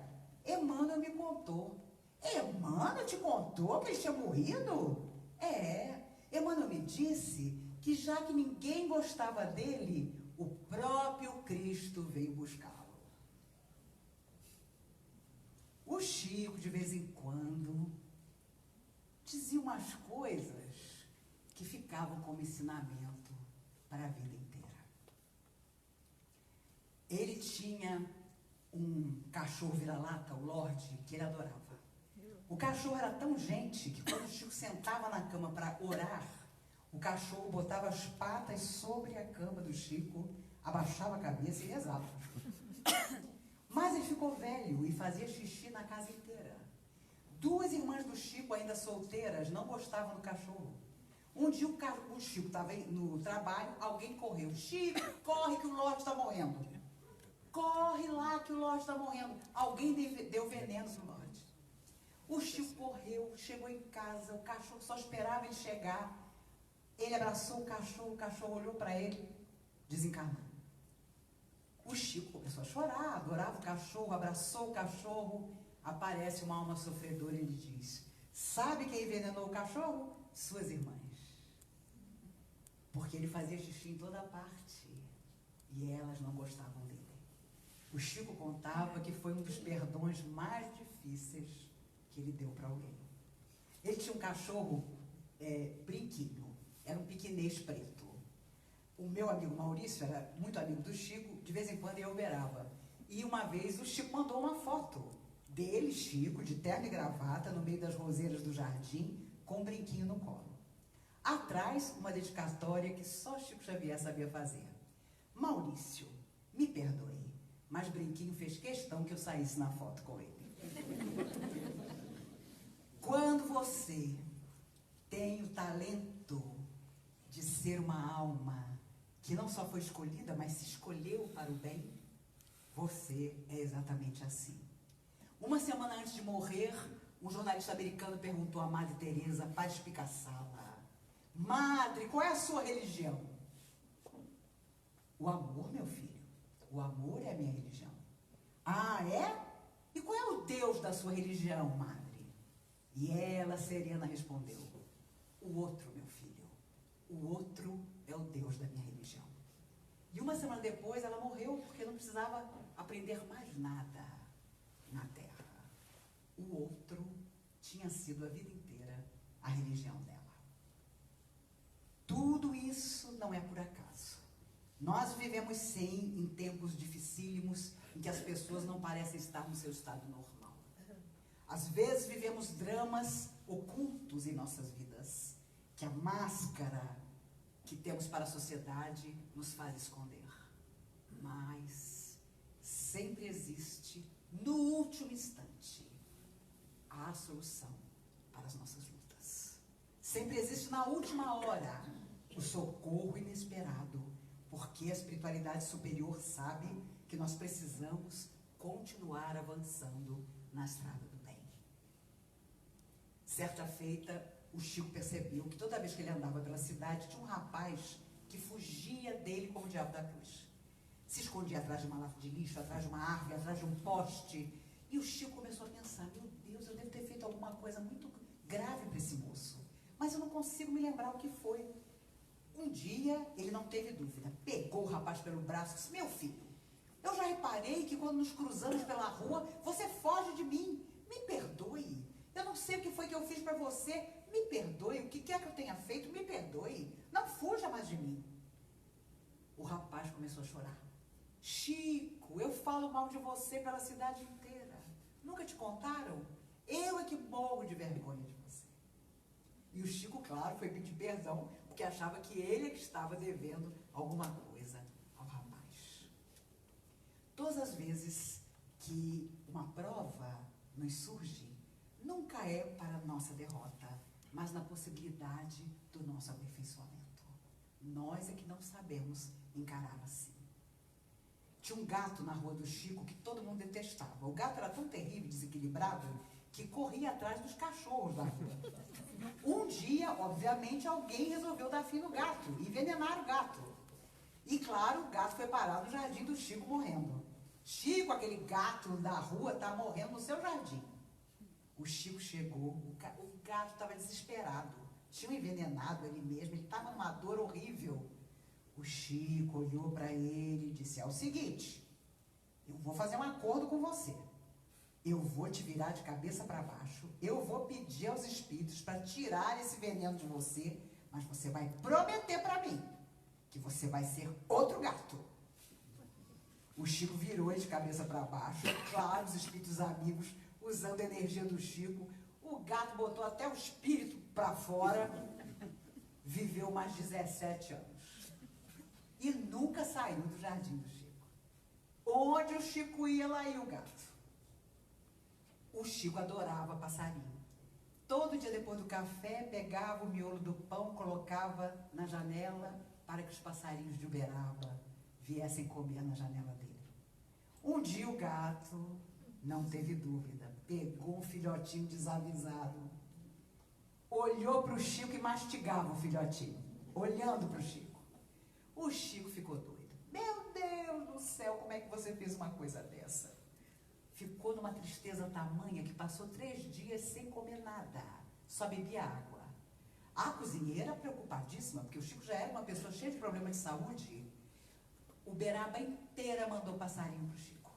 Speaker 6: Emmanuel me contou. Emmanuel te contou que ele tinha morrido? É, Emmanuel me disse que já que ninguém gostava dele, o próprio Cristo veio buscá-lo. O Chico, de vez em quando, dizia umas coisas que ficavam como ensinamento para a vida inteira. Ele tinha um cachorro vira-lata, o Lorde, que ele adorava. O cachorro era tão gente que quando o Chico sentava na cama para orar, o cachorro botava as patas sobre a cama do Chico, abaixava a cabeça e rezava. Mas ele ficou velho e fazia xixi na casa inteira. 2 irmãs do Chico, ainda solteiras, não gostavam do cachorro. Um dia o Chico estava no trabalho, alguém correu: Chico, corre que o Lorde está morrendo. Corre lá que o Lorde está morrendo. Alguém deu veneno no Lorde. O Chico correu, chegou em casa, o cachorro só esperava ele chegar. Ele abraçou o cachorro olhou para ele, desencarnou. O Chico começou a chorar, adorava o cachorro, abraçou o cachorro. Aparece uma alma sofredora e ele diz: sabe quem envenenou o cachorro? Suas irmãs. Porque ele fazia xixi em toda parte e elas não gostavam dele. O Chico contava que foi um dos perdões mais difíceis que ele deu para alguém. Ele tinha um cachorro brinquinho, era um piquinês preto. O meu amigo Maurício era muito amigo do Chico, de vez em quando ia Uberaba. E uma vez o Chico mandou uma foto dele, Chico, de terno e gravata, no meio das roseiras do jardim, com um brinquinho no colo. Atrás, uma dedicatória que só Chico Xavier sabia fazer: Maurício, me perdoe, mas Brinquinho fez questão que eu saísse na foto com ele. Quando você tem o talento de ser uma alma que não só foi escolhida, mas se escolheu para o bem, você é exatamente assim. Uma semana antes de morrer, um jornalista americano perguntou à Madre Teresa para espicaçá-la: Madre, qual é a sua religião? O amor, meu filho. O amor é a minha religião. Ah, é? E qual é o Deus da sua religião, Madre? E ela, serena, respondeu: o outro, meu filho, o outro é o Deus da minha religião. E uma semana depois ela morreu porque não precisava aprender mais nada na Terra. O outro tinha sido a vida inteira a religião dela. Tudo isso não é por acaso. Nós vivemos sim em tempos dificílimos em que as pessoas não parecem estar no seu estado normal. Às vezes vivemos dramas ocultos em nossas vidas, que a máscara que temos para a sociedade nos faz esconder. Mas sempre existe, no último instante, a solução para as nossas lutas. Sempre existe na última hora o socorro inesperado, porque a espiritualidade superior sabe que nós precisamos continuar avançando na estrada do bem. Certa feita, o Chico percebeu que toda vez que ele andava pela cidade, tinha um rapaz que fugia dele como o diabo da cruz. Se escondia atrás de uma lata de lixo, atrás de uma árvore, atrás de um poste. E o Chico começou a pensar: meu Deus, eu devo ter feito alguma coisa muito grave para esse moço, mas eu não consigo me lembrar o que foi. Um dia, ele não teve dúvida, pegou o rapaz pelo braço e disse: meu filho, eu já reparei que quando nos cruzamos pela rua, você foge de mim. Me perdoe. Eu não sei o que foi que eu fiz para você. Me perdoe. O que quer que eu tenha feito, me perdoe. Não fuja mais de mim. O rapaz começou a chorar. Chico, eu falo mal de você pela cidade inteira. Nunca te contaram? Eu é que morro de vergonha de você. E o Chico, claro, foi pedir perdão, porque achava que ele é que estava devendo alguma coisa ao rapaz. Todas as vezes que uma prova nos surge, nunca é para a nossa derrota, mas na possibilidade do nosso aperfeiçoamento. Nós é que não sabemos encarar assim. Tinha um gato na rua do Chico que todo mundo detestava. O gato era tão terrível, desequilibrado, que corria atrás dos cachorros da rua. Um dia, obviamente, alguém resolveu dar fim no gato, envenenar o gato. E claro, o gato foi parar no jardim do Chico morrendo. Chico, aquele gato da rua, está morrendo no seu jardim. O Chico chegou, o gato estava desesperado. Tinham envenenado ele mesmo, ele estava numa dor horrível. O Chico olhou para ele e disse: é o seguinte, eu vou fazer um acordo com você. Eu vou te virar de cabeça para baixo, eu vou pedir aos espíritos para tirar esse veneno de você, mas você vai prometer para mim que você vai ser outro gato. O Chico virou ele de cabeça para baixo, claro, os espíritos amigos usando a energia do Chico, o gato botou até o espírito para fora, viveu mais 17 anos. E nunca saiu do jardim do Chico. Onde o Chico ia, lá ia o gato. O Chico adorava passarinho. Todo dia depois do café, pegava o miolo do pão, colocava na janela para que os passarinhos de Uberaba viessem comer na janela dele. Um dia o gato, não teve dúvida, pegou um filhotinho desavisado, olhou para o Chico e mastigava o filhotinho, olhando para o Chico. O Chico ficou doido. Meu Deus do céu, como é que você fez uma coisa dessa? Ficou numa tristeza tamanha que passou 3 dias sem comer nada, só bebia água. A cozinheira, preocupadíssima, porque o Chico já era uma pessoa cheia de problema de saúde, Uberaba inteira mandou passarinho para o Chico.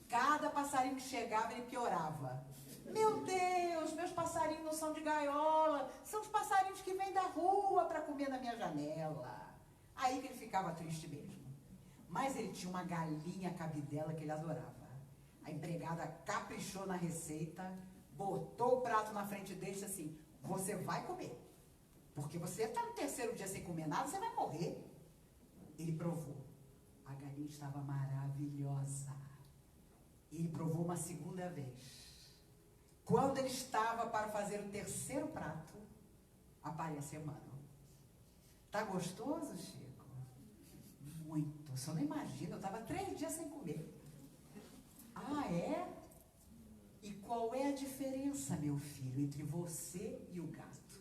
Speaker 6: Cada passarinho que chegava, ele piorava. Meu Deus, meus passarinhos não são de gaiola, são os passarinhos que vêm da rua para comer na minha janela. Aí que ele ficava triste mesmo. Mas ele tinha uma galinha cabidela que ele adorava. A empregada caprichou na receita, botou o prato na frente dele e disse assim: você vai comer, porque você está no 3º dia sem comer nada, você vai morrer. Ele provou. A galinha estava maravilhosa. Ele provou uma 2ª vez. Quando ele estava para fazer o 3º prato, aparece Emmanuel. Tá gostoso, Chico? Muito. Você não imagina, eu estava 3 dias sem comer. Ah, é? E qual é a diferença, meu filho, entre você e o gato?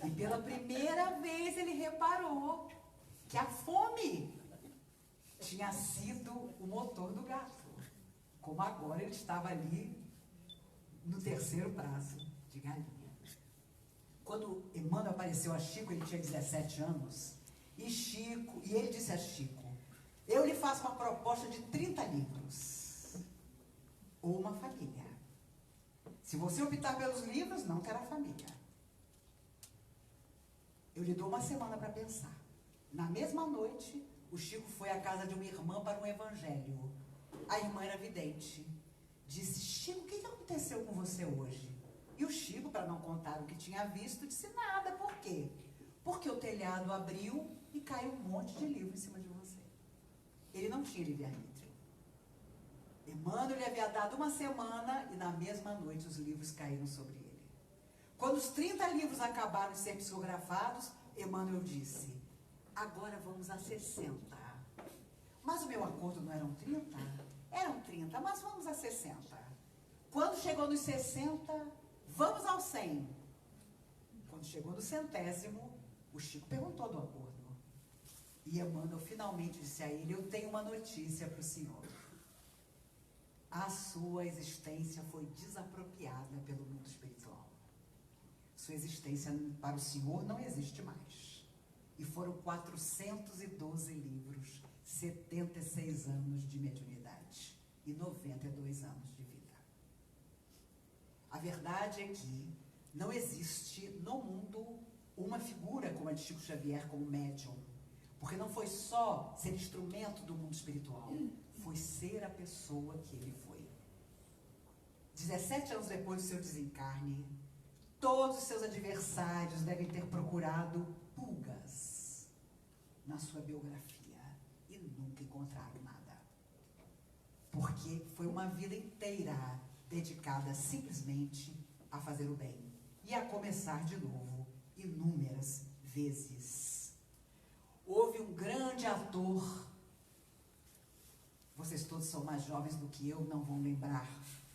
Speaker 6: E pela primeira vez ele reparou que a fome tinha sido o motor do gato. Como agora ele estava ali no terceiro braço de galinha. Quando Emmanuel apareceu a Chico, ele tinha 17 anos, e ele disse a Chico, eu lhe faço uma proposta de 30 livros, ou uma família. Se você optar pelos livros, não terá família. Eu lhe dou uma semana para pensar. Na mesma noite, o Chico foi à casa de uma irmã para um evangelho. A irmã era vidente. Disse, Chico, o que aconteceu com você hoje? E o Chico, para não contar o que tinha visto, disse, nada. Por quê? Porque o telhado abriu e caiu um monte de livro em cima de você. Ele não tinha livre-arbítrio. Emmanuel lhe havia dado uma semana e na mesma noite os livros caíram sobre ele. Quando os 30 livros acabaram de ser psicografados, Emmanuel disse, agora vamos a 60. Mas o meu acordo não eram 30? Eram 30, mas vamos a 60. Quando chegou nos 60, vamos ao 100. Quando chegou no 100º, o Chico perguntou do acordo. E Emmanuel finalmente disse a ele, eu tenho uma notícia para o senhor. A sua existência foi desapropriada pelo mundo espiritual. Sua existência para o senhor não existe mais. E foram 412 livros, 76 anos de mediunidade e 92 anos de vida. A verdade é que não existe no mundo uma figura como a de Chico Xavier como médium, porque não foi só ser instrumento do mundo espiritual, foi ser a pessoa que ele foi. 17 anos depois do seu desencarne, todos os seus adversários devem ter procurado pulgas na sua biografia e nunca encontraram nada. Porque foi uma vida inteira dedicada simplesmente a fazer o bem e a começar de novo inúmeras vezes. Houve um grande ator, vocês todos são mais jovens do que eu, não vão lembrar,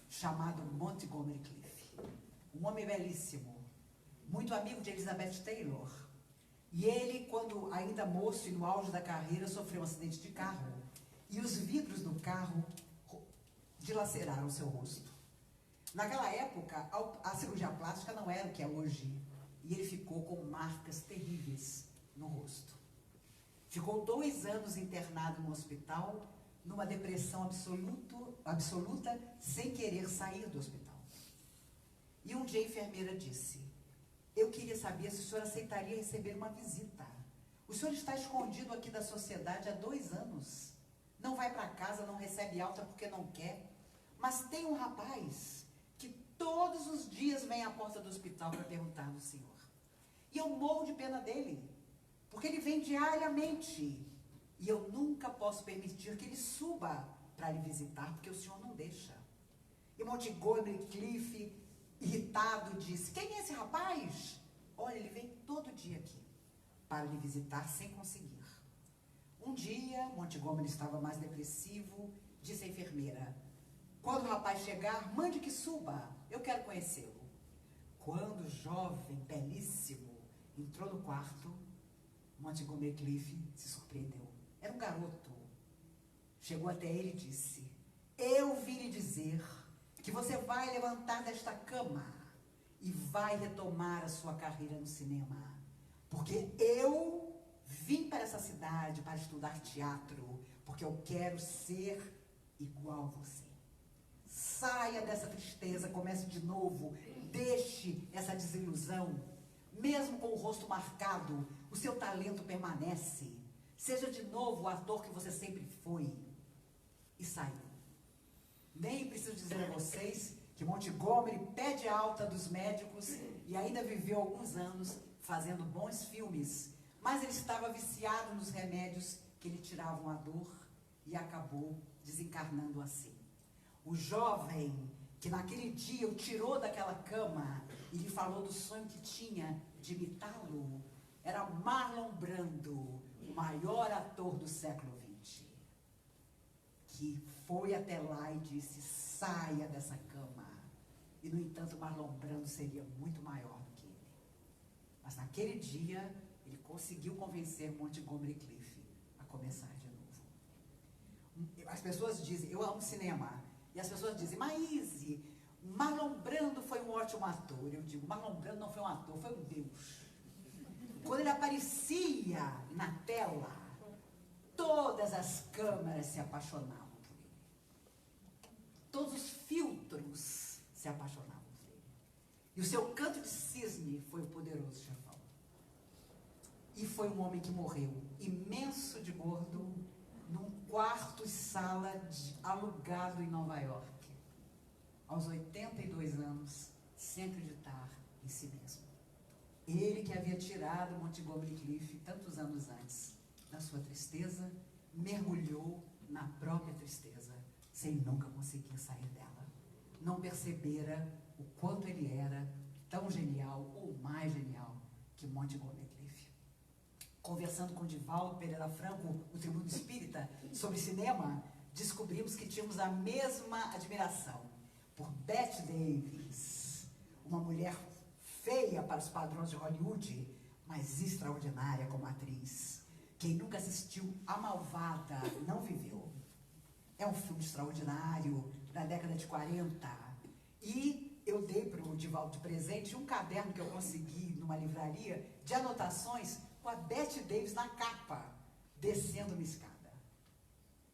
Speaker 6: chamado Montgomery Clift. Um homem belíssimo, muito amigo de Elizabeth Taylor. E ele, quando ainda moço e no auge da carreira, sofreu um acidente de carro. E os vidros do carro dilaceraram seu rosto. Naquela época, a cirurgia plástica não era o que é hoje. E ele ficou com marcas terríveis no rosto. Ficou 2 anos internado no hospital, numa depressão absoluta, sem querer sair do hospital. E um dia a enfermeira disse, eu queria saber se o senhor aceitaria receber uma visita. O senhor está escondido aqui da sociedade há 2 anos. Não vai para casa, não recebe alta porque não quer. Mas tem um rapaz que todos os dias vem à porta do hospital para perguntar do senhor. E eu morro de pena dele, porque ele vem diariamente. E eu nunca posso permitir que ele suba para lhe visitar, porque o senhor não deixa. E Montgomery Clift, irritado, disse, quem é esse rapaz? Olha, ele vem todo dia aqui para lhe visitar sem conseguir. Um dia, Montgomery estava mais depressivo, disse à enfermeira, quando o rapaz chegar, mande que suba, eu quero conhecê-lo. Quando o jovem, belíssimo, entrou no quarto, Montgomery Clift se surpreendeu. Era um garoto. Chegou até ele e disse, eu vim lhe dizer que você vai levantar desta cama e vai retomar a sua carreira no cinema. Porque eu vim para essa cidade para estudar teatro, porque eu quero ser igual a você. Saia dessa tristeza, comece de novo, deixe essa desilusão. Mesmo com o rosto marcado, o seu talento permanece. Seja de novo o ator que você sempre foi. E saiu. Nem preciso dizer a vocês que Montgomery pede alta dos médicos e ainda viveu alguns anos fazendo bons filmes, mas ele estava viciado nos remédios que lhe tiravam a dor e acabou desencarnando assim. O jovem que naquele dia o tirou daquela cama e lhe falou do sonho que tinha de imitá-lo era Marlon Brando, o maior ator do século XX, que foi até lá e disse, saia dessa cama. E, no entanto, Marlon Brando seria muito maior do que ele. Mas, naquele dia, ele conseguiu convencer Montgomery Clift a começar de novo. As pessoas dizem, eu amo cinema, e as pessoas dizem, Maíse, Marlon Brando foi um ótimo ator. Eu digo, Marlon Brando não foi um ator, foi um deus. Quando ele aparecia na tela, todas as câmeras se apaixonavam por ele. Todos os filtros se apaixonavam por ele. E o seu canto de cisne foi o poderoso chefão. E foi um homem que morreu, imenso de gordo, num quarto e sala alugado em Nova York, aos 82 anos, sem acreditar em si mesmo. Ele que havia tirado Montgomery Clift tantos anos antes da sua tristeza, mergulhou na própria tristeza, sem nunca conseguir sair dela. Não percebera o quanto ele era tão genial, ou mais genial, que Montgomery Clift. Conversando com Divaldo Pereira Franco, no Tribuno Espírita, sobre cinema, descobrimos que tínhamos a mesma admiração por Bette Davis, uma mulher feia para os padrões de Hollywood, mas extraordinária como atriz. Quem nunca assistiu A Malvada não viveu. É um filme extraordinário, da década de 40. E eu dei para o Divaldo de presente um caderno que eu consegui numa livraria de anotações com a Bette Davis na capa, descendo uma escada.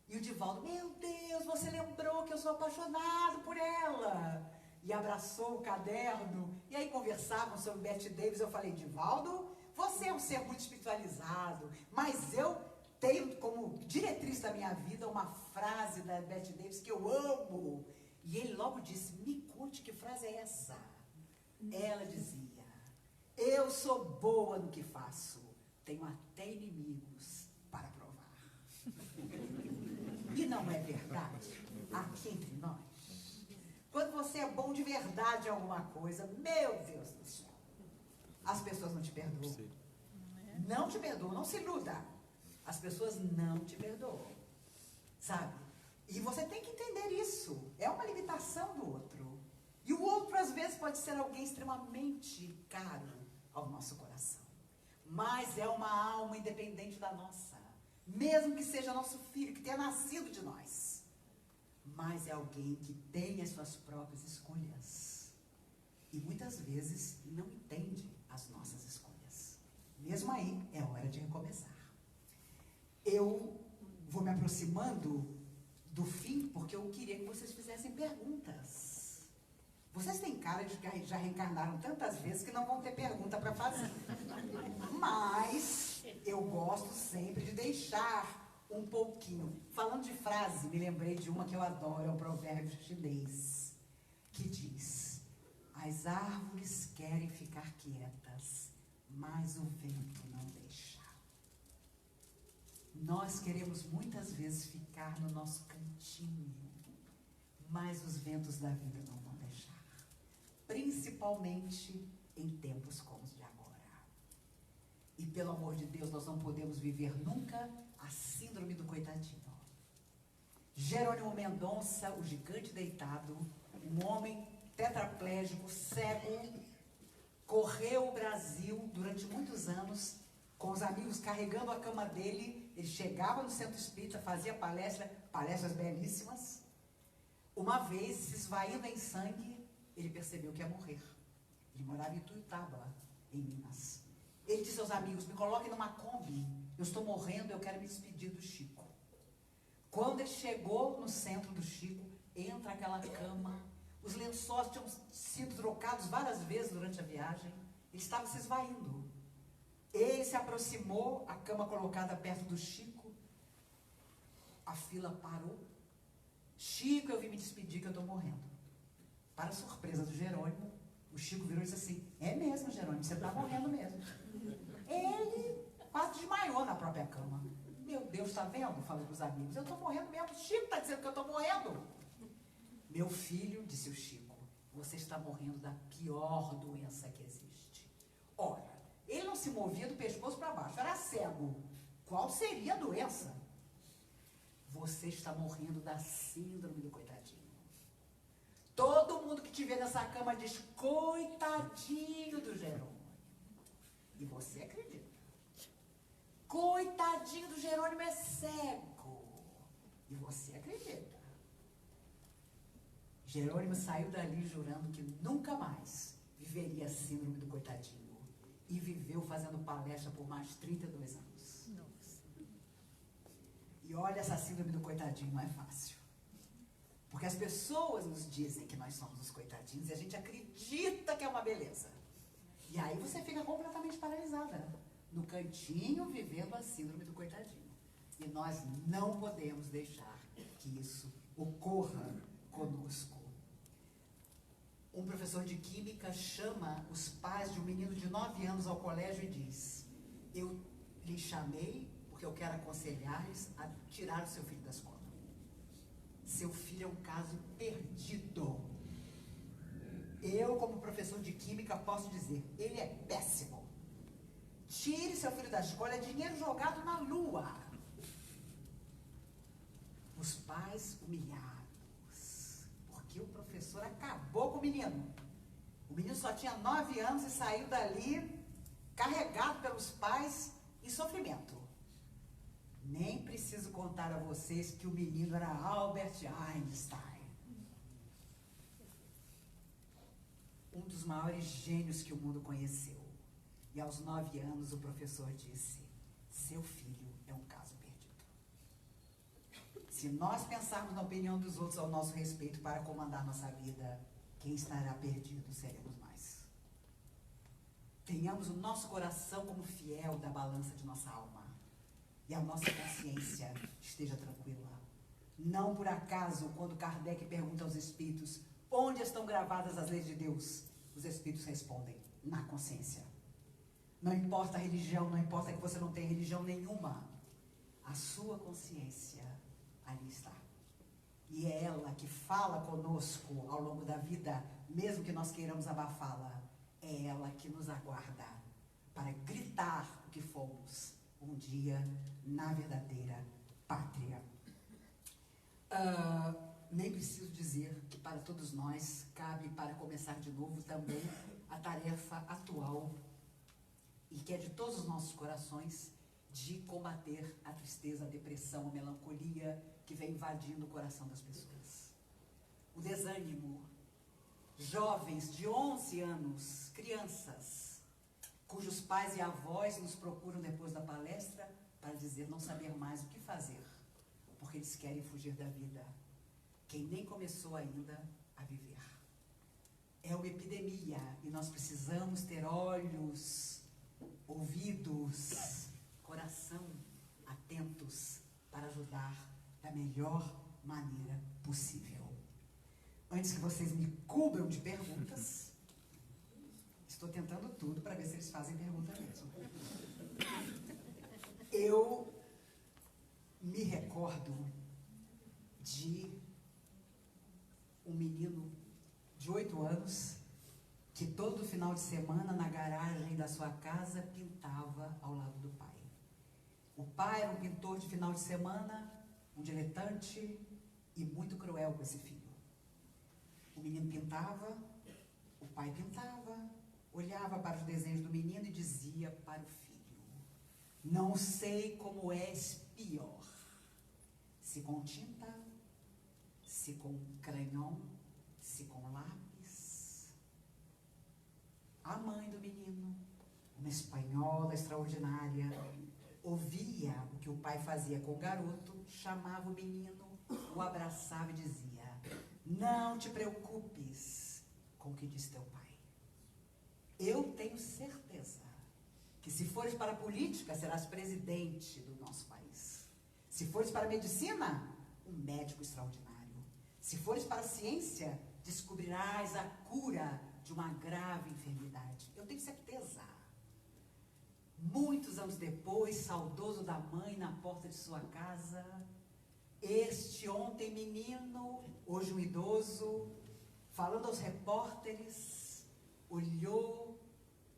Speaker 6: E o Divaldo, meu Deus, você lembrou que eu sou apaixonado por ela. E abraçou o caderno, e aí conversavam sobre Bette Davis. Eu falei, Divaldo, você é um ser muito espiritualizado, mas eu tenho como diretriz da minha vida uma frase da Bette Davis que eu amo. E ele logo disse, me conte que frase é essa. Ela dizia, eu sou boa no que faço, tenho até inimigos para provar. E não é verdade? Aqui entre nós. Quando você é bom de verdade em alguma coisa, meu Deus do céu, as pessoas não te perdoam. Não te perdoam, não se iluda. As pessoas não te perdoam, sabe? E você tem que entender isso. É uma limitação do outro. E o outro, às vezes, pode ser alguém extremamente caro ao nosso coração. Mas é uma alma independente da nossa. Mesmo que seja nosso filho, que tenha nascido de nós. Mas é alguém que tem as suas próprias escolhas. E muitas vezes não entende as nossas escolhas. Mesmo aí, é hora de recomeçar. Eu vou me aproximando do fim, porque eu queria que vocês fizessem perguntas. Vocês têm cara de que já reencarnaram tantas vezes que não vão ter pergunta para fazer. Mas eu gosto sempre de deixar um pouquinho. Falando de frase, me lembrei de uma que eu adoro, é um provérbio chinês, que diz, as árvores querem ficar quietas, mas o vento não deixa. Nós queremos muitas vezes ficar no nosso cantinho, mas os ventos da vida não vão deixar. Principalmente em tempos como os de agora. E pelo amor de Deus, nós não podemos viver nunca a síndrome do coitadinho. Jerônimo Mendonça, o gigante deitado, um homem tetraplégico, cego, correu o Brasil durante muitos anos, com os amigos carregando a cama dele. Ele chegava no centro espírita, fazia palestras belíssimas. Uma vez, se esvaindo em sangue, ele percebeu que ia morrer. Ele morava em Ituiutaba, em Minas. Ele disse aos amigos, me coloquem numa Kombi, eu estou morrendo, eu quero me despedir do Chico. Quando ele chegou no centro do Chico, entra aquela cama, os lençóis tinham sido trocados várias vezes durante a viagem, ele estava se esvaindo. Ele se aproximou, a cama colocada perto do Chico, a fila parou. Chico, eu vim me despedir que eu estou morrendo. Para a surpresa do Jerônimo, o Chico virou e disse assim, é mesmo, Jerônimo, você está morrendo mesmo. Ele quase desmaiou na própria cama. Meu Deus, está vendo? Falou para os amigos, eu estou morrendo mesmo, o Chico está dizendo que eu estou morrendo. Meu filho, disse o Chico, você está morrendo da pior doença que existe. Ora, ele não se movia do pescoço para baixo, era cego. Qual seria a doença? Você está morrendo da síndrome do coitadinho. Todo mundo que te vê nessa cama diz, coitadinho do Jerônimo. E você acredita. Coitadinho do Jerônimo é cego. E você acredita. Jerônimo saiu dali jurando que nunca mais viveria a síndrome do coitadinho. E viveu fazendo palestra por mais 32 anos.
Speaker 4: Nossa.
Speaker 6: E olha, essa síndrome do coitadinho não é fácil. Porque as pessoas nos dizem que nós somos os coitadinhos e a gente acredita que é uma beleza. E aí você fica completamente paralisada, no cantinho, vivendo a síndrome do coitadinho. E nós não podemos deixar que isso ocorra conosco. Um professor de química chama os pais de um menino de 9 anos ao colégio e diz: eu lhe chamei porque eu quero aconselhar-lhes a tirar o seu filho da escola. Seu filho é um caso perdido. Eu, como professor de química, posso dizer, ele é péssimo. Tire seu filho da escola, é dinheiro jogado na lua. Os pais humilhados, porque o professor acabou com o menino. O menino só tinha 9 anos e saiu dali carregado pelos pais em sofrimento. Nem preciso contar a vocês que o menino era Albert Einstein. Um dos maiores gênios que o mundo conheceu. E aos 9 anos o professor disse: seu filho é um caso perdido. Se nós pensarmos na opinião dos outros ao nosso respeito para comandar nossa vida, quem estará perdido seremos nós. Tenhamos o nosso coração como fiel da balança de nossa alma. E a nossa consciência esteja tranquila. Não por acaso, quando Kardec pergunta aos espíritos onde estão gravadas as leis de Deus, os espíritos respondem: na consciência. Não importa a religião, não importa que você não tenha religião nenhuma, a sua consciência ali está. E é ela que fala conosco ao longo da vida, mesmo que nós queiramos abafá-la. É ela que nos aguarda para gritar o que fomos um dia na verdadeira pátria. Nem preciso dizer que para todos nós cabe, para começar de novo, também a tarefa atual e que é de todos os nossos corações, de combater a tristeza, a depressão, a melancolia que vem invadindo o coração das pessoas. O desânimo. Jovens de 11 anos, crianças, cujos pais e avós nos procuram depois da palestra para dizer não saber mais o que fazer, porque eles querem fugir da vida, quem nem começou ainda a viver. É uma epidemia e nós precisamos ter olhos, ouvidos, coração atentos para ajudar da melhor maneira possível. Antes que vocês me cubram de perguntas, estou tentando tudo para ver se eles fazem pergunta mesmo. Eu me recordo de um menino de 8 anos que todo final de semana na garagem da sua casa pintava ao lado do pai. O pai era um pintor de final de semana, um diletante e muito cruel com esse filho. O menino pintava, o pai pintava, olhava para os desenhos do menino e dizia para o filho: não sei como és pior, se com tinta, se com crayon, se com lápis. A mãe do menino, uma espanhola extraordinária, ouvia o que o pai fazia com o garoto, chamava o menino, o abraçava e dizia: não te preocupes com o que diz teu pai. Eu tenho certeza que se fores para a política, serás presidente do nosso país. Se fores para a medicina, um médico extraordinário. Se fores para a ciência, descobrirás a cura de uma grave enfermidade. Eu tenho certeza. Muitos anos depois, saudoso da mãe na porta de sua casa, este ontem menino, hoje um idoso, falando aos repórteres, olhou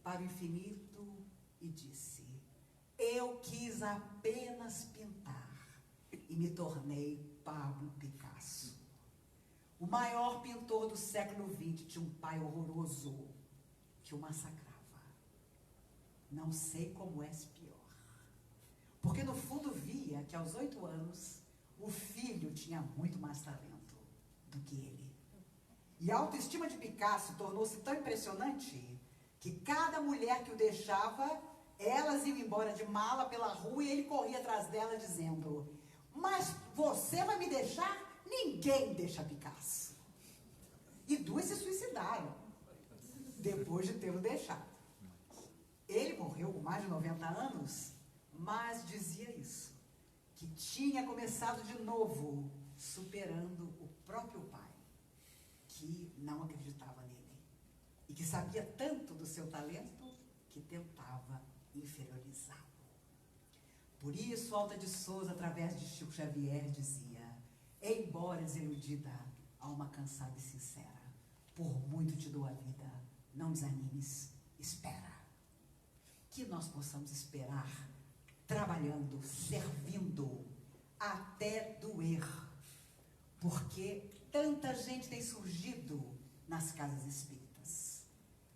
Speaker 6: para o infinito e disse: eu quis apenas pintar e me tornei Pablo Picasso. O maior pintor do século XX tinha um pai horroroso que o massacrava. Não sei como és pior. Porque no fundo via que aos 8 anos o filho tinha muito mais talento do que ele. E a autoestima de Picasso tornou-se tão impressionante que cada mulher que o deixava, elas iam embora de mala pela rua e ele corria atrás dela dizendo: mas você vai me deixar? Ninguém deixa Picasso. E duas se suicidaram depois de tê-lo deixado. Ele morreu com mais de 90 anos, mas dizia isso, que tinha começado de novo, superando o próprio pai, que não acreditava nele, e que sabia tanto do seu talento, que tentava inferiorizá-lo. Por isso, Alta de Souza, através de Chico Xavier, dizia: embora desiludida, alma cansada e sincera, por muito te dou a vida, não desanimes, espera. Que nós possamos esperar, trabalhando, servindo, até doer, porque tanta gente tem surgido nas casas espíritas,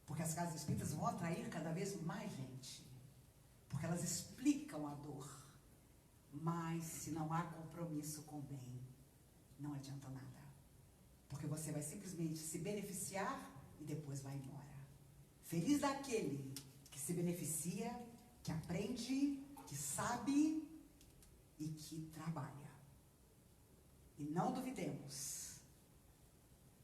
Speaker 6: porque as casas espíritas vão atrair cada vez mais gente, porque elas explicam a dor, mas se não há compromisso com o bem, não adianta nada, porque você vai simplesmente se beneficiar e depois vai embora. Feliz daquele que se beneficia, que aprende, que sabe e que trabalha. E não duvidemos,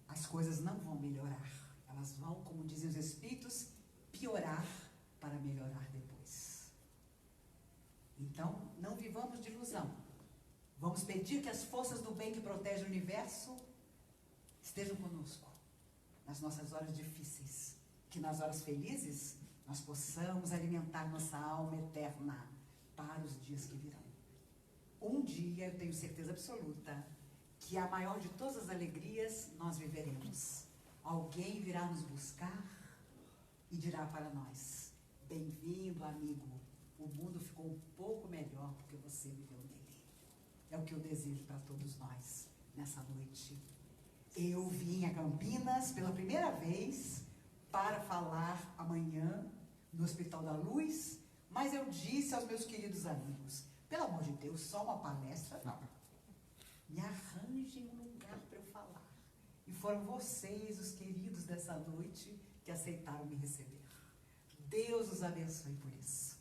Speaker 6: as coisas não vão melhorar, elas vão, como dizem os espíritos, piorar para melhorar depois. Então, não vivamos de ilusão. Vamos pedir que as forças do bem que protegem o universo estejam conosco nas nossas horas difíceis, que nas horas felizes nós possamos alimentar nossa alma eterna para os dias que virão. Um dia, eu tenho certeza absoluta, que a maior de todas as alegrias nós viveremos. Alguém virá nos buscar e dirá para nós: bem-vindo, amigo, o mundo ficou um pouco melhor porque você viveu nele. É o que eu desejo para todos nós nessa noite. Eu vim a Campinas pela primeira vez para falar amanhã no Hospital da Luz, mas eu disse aos meus queridos amigos: pelo amor de Deus, só uma palestra não. Me arranjem um lugar para eu falar. E foram vocês, os queridos dessa noite, que aceitaram me receber. Deus os abençoe por isso.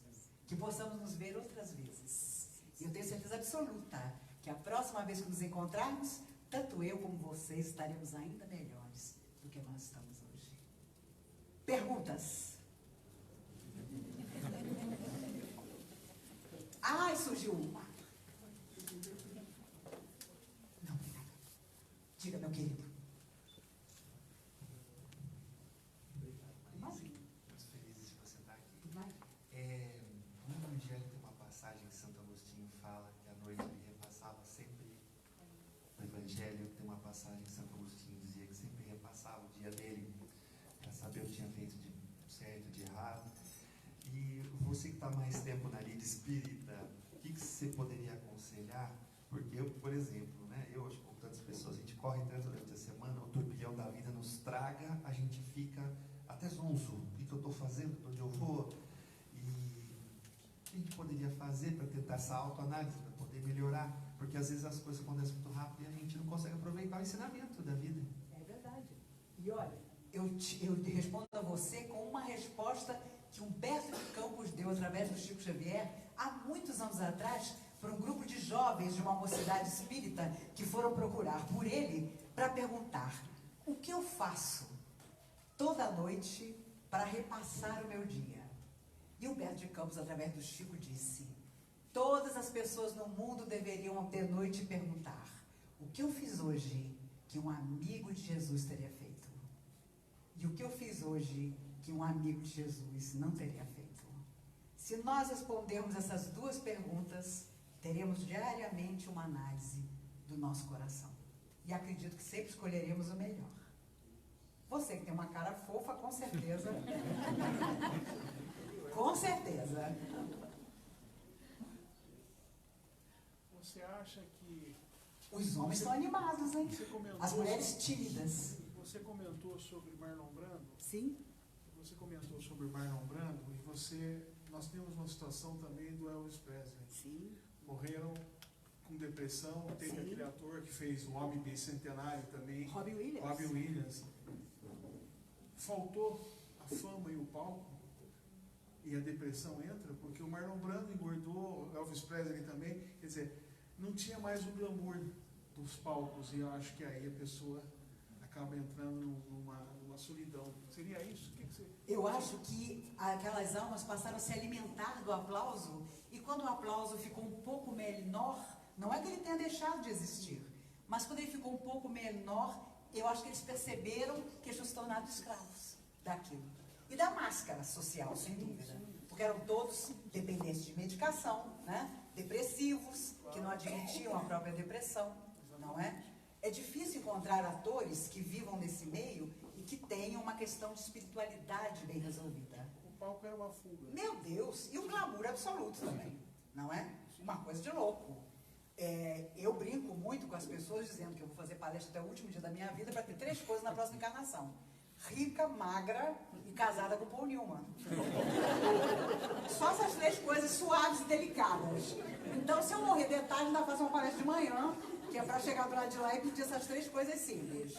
Speaker 6: Que possamos nos ver outras vezes. E eu tenho certeza absoluta que a próxima vez que nos encontrarmos, tanto eu como vocês estaremos ainda melhores do que nós estamos hoje. Perguntas? Ai, surgiu uma. Não, diga, meu querido.
Speaker 7: Muito feliz de você estar aqui. No Evangelho tem uma passagem que Santo Agostinho fala que à noite ele repassava sempre. No Evangelho tem uma passagem que Santo Agostinho dizia que sempre repassava o dia dele para saber o que tinha feito de certo, de errado. E você que está mais tempo na lida espírita, o que você poderia aconselhar? Porque eu, por exemplo, eu hoje com tantas pessoas, a gente corre tanto durante a semana, o turbilhão da vida nos traga, a gente fica até zonzo. O que eu estou fazendo? Onde eu vou? E o que a gente poderia fazer para tentar essa autoanálise, para poder melhorar? Porque às vezes as coisas acontecem muito rápido e a gente não consegue aproveitar o ensinamento da vida.
Speaker 6: É verdade. E olha, eu respondo a você com uma resposta que Humberto de Campos deu através do Chico Xavier há muitos anos atrás para um grupo de jovens de uma mocidade espírita que foram procurar por ele para perguntar: o que eu faço toda noite para repassar o meu dia? E Humberto de Campos, através do Chico, disse: todas as pessoas no mundo deveriam de noite perguntar: o que eu fiz hoje que um amigo de Jesus teria feito? E o que eu fiz hoje que um amigo de Jesus não teria feito? Se nós respondermos essas duas perguntas, teremos diariamente uma análise do nosso coração. E acredito que sempre escolheremos o melhor. Você que tem uma cara fofa, com certeza. Com certeza.
Speaker 3: Você acha que...
Speaker 6: Os homens são animados, hein? As mulheres tímidas.
Speaker 3: Você comentou sobre Marlon Brando?
Speaker 6: Sim.
Speaker 3: Você comentou sobre Marlon Brando e nós temos uma situação também do Elvis Presley.
Speaker 6: Sim.
Speaker 3: Morreram
Speaker 2: com depressão, teve
Speaker 6: Sim.
Speaker 2: aquele ator que fez o Homem Bicentenário também,
Speaker 6: Robbie Williams.
Speaker 2: Robbie Williams. Faltou a fama e o palco, e a depressão entra, porque o Marlon Brando engordou, Elvis Presley também, quer dizer, não tinha mais o glamour dos palcos, e eu acho que aí a pessoa acaba entrando numa solidão. Seria isso? O que você...
Speaker 6: Eu acho que aquelas almas passaram a se alimentar do aplauso, e quando o aplauso ficou um pouco menor, não é que ele tenha deixado de existir, mas quando ele ficou um pouco menor, eu acho que eles perceberam que eles tinham se tornado escravos daquilo. E da máscara social, sem dúvida. Porque eram todos dependentes de medicação, né? Depressivos, que não admitiam a própria depressão, não é? É difícil encontrar atores que vivam nesse meio e que tenham uma questão de espiritualidade bem resolvida.
Speaker 2: O palco era uma fuga.
Speaker 6: Meu Deus! E um glamour absoluto também, não é? Uma coisa de louco. Eu brinco muito com as pessoas dizendo que eu vou fazer palestra até o último dia da minha vida para ter 3 coisas na próxima encarnação: rica, magra e casada com Paul Newman. Só essas 3 coisas suaves e delicadas. Então, se eu morrer de tarde, ainda faço uma palestra de manhã, que é para chegar do lado de lá e pedir essas 3 coisas simples.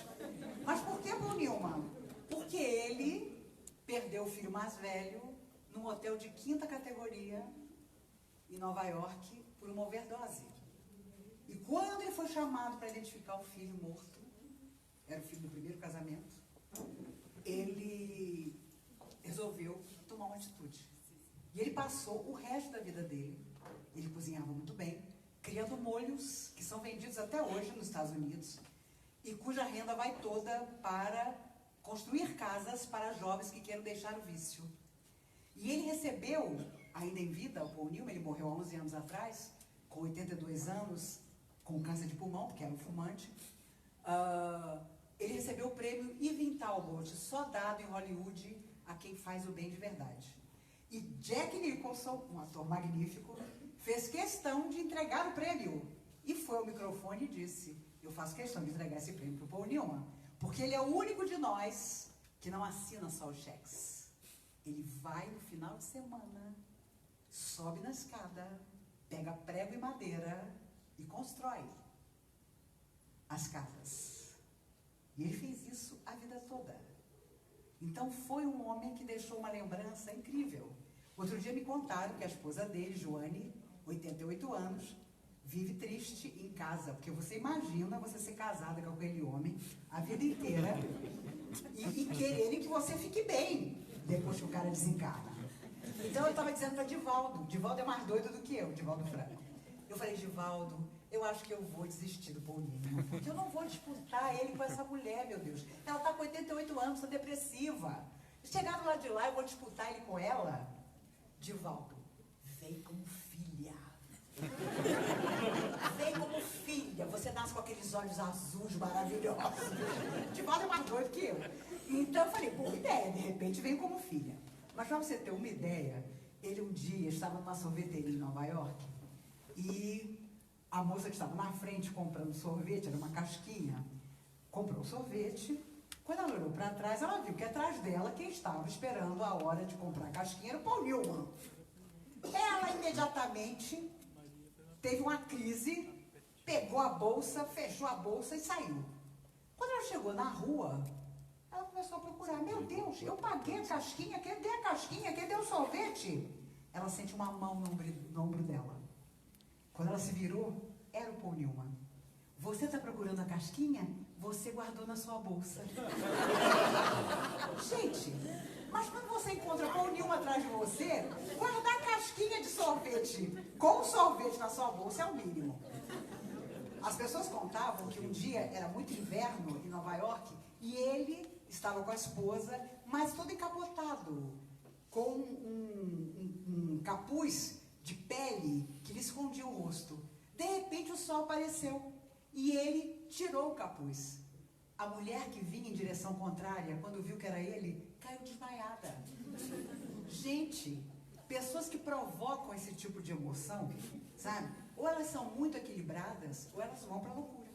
Speaker 6: Mas por que Paul Newman? Porque ele perdeu o filho mais velho num hotel de 5ª categoria em Nova York por uma overdose. E quando ele foi chamado para identificar o filho morto, era o filho do primeiro casamento, ele resolveu tomar uma atitude. E ele passou o resto da vida dele, ele cozinhava muito bem, criando molhos que são vendidos até hoje nos Estados Unidos, e cuja renda vai toda para construir casas para jovens que queiram deixar o vício. E ele recebeu, ainda em vida, o Paul Newman, ele morreu há 11 anos atrás, com 82 anos, com câncer de pulmão, porque era um fumante. Ele recebeu o prêmio Irving Talbot, só dado em Hollywood a quem faz o bem de verdade. E Jack Nicholson, um ator magnífico, fez questão de entregar o prêmio. E foi ao microfone e disse: eu faço questão de entregar esse prêmio para o Paul Newman, porque ele é o único de nós que não assina só os cheques. Ele vai no final de semana, sobe na escada, pega prego e madeira e constrói as casas. E ele fez isso a vida toda. Então foi um homem que deixou uma lembrança incrível. Outro dia me contaram que a esposa dele, Joane, 88 anos, vive triste em casa, porque você imagina você ser casada com aquele homem a vida inteira e quererem que você fique bem depois que o cara desencarna. Então eu estava dizendo para Divaldo é mais doido do que eu, Divaldo Franco. Eu falei: Divaldo, eu acho que eu vou desistir do Paul Newman, porque eu não vou disputar ele com essa mulher, meu Deus. Ela está com 88 anos, está depressiva. Chegar do lado de lá, eu vou disputar ele com ela? Divaldo, vem como filha. Vem como filha. Você nasce com aqueles olhos azuis maravilhosos. Divaldo é mais doido que eu. Então eu falei: boa ideia, de repente vem como filha. Mas para você ter uma ideia, ele um dia estava numa sorveteria em Nova York e a moça que estava na frente comprando sorvete, era uma casquinha, comprou sorvete. Quando ela olhou para trás, ela viu que atrás dela, quem estava esperando a hora de comprar a casquinha era o Paul Newman. Ela imediatamente teve uma crise, pegou a bolsa, fechou a bolsa e saiu. Quando ela chegou na rua, ela começou a procurar: meu Deus, eu paguei a casquinha, cadê a casquinha, cadê o sorvete? Ela sente uma mão no ombro dela. Quando ela se virou, era o Paul Newman. Você está procurando a casquinha? Você guardou na sua bolsa. Gente, mas quando você encontra o Paul Newman atrás de você, guardar a casquinha de sorvete com o sorvete na sua bolsa é o mínimo. As pessoas contavam que um dia era muito inverno em Nova York e ele estava com a esposa, mas todo encapotado, com um capuz de pele que lhe escondia o rosto. De repente o sol apareceu e ele tirou o capuz. A mulher que vinha em direção contrária, quando viu que era ele, caiu desmaiada. Gente, pessoas que provocam esse tipo de emoção, sabe? Ou elas são muito equilibradas, ou elas vão para a loucura.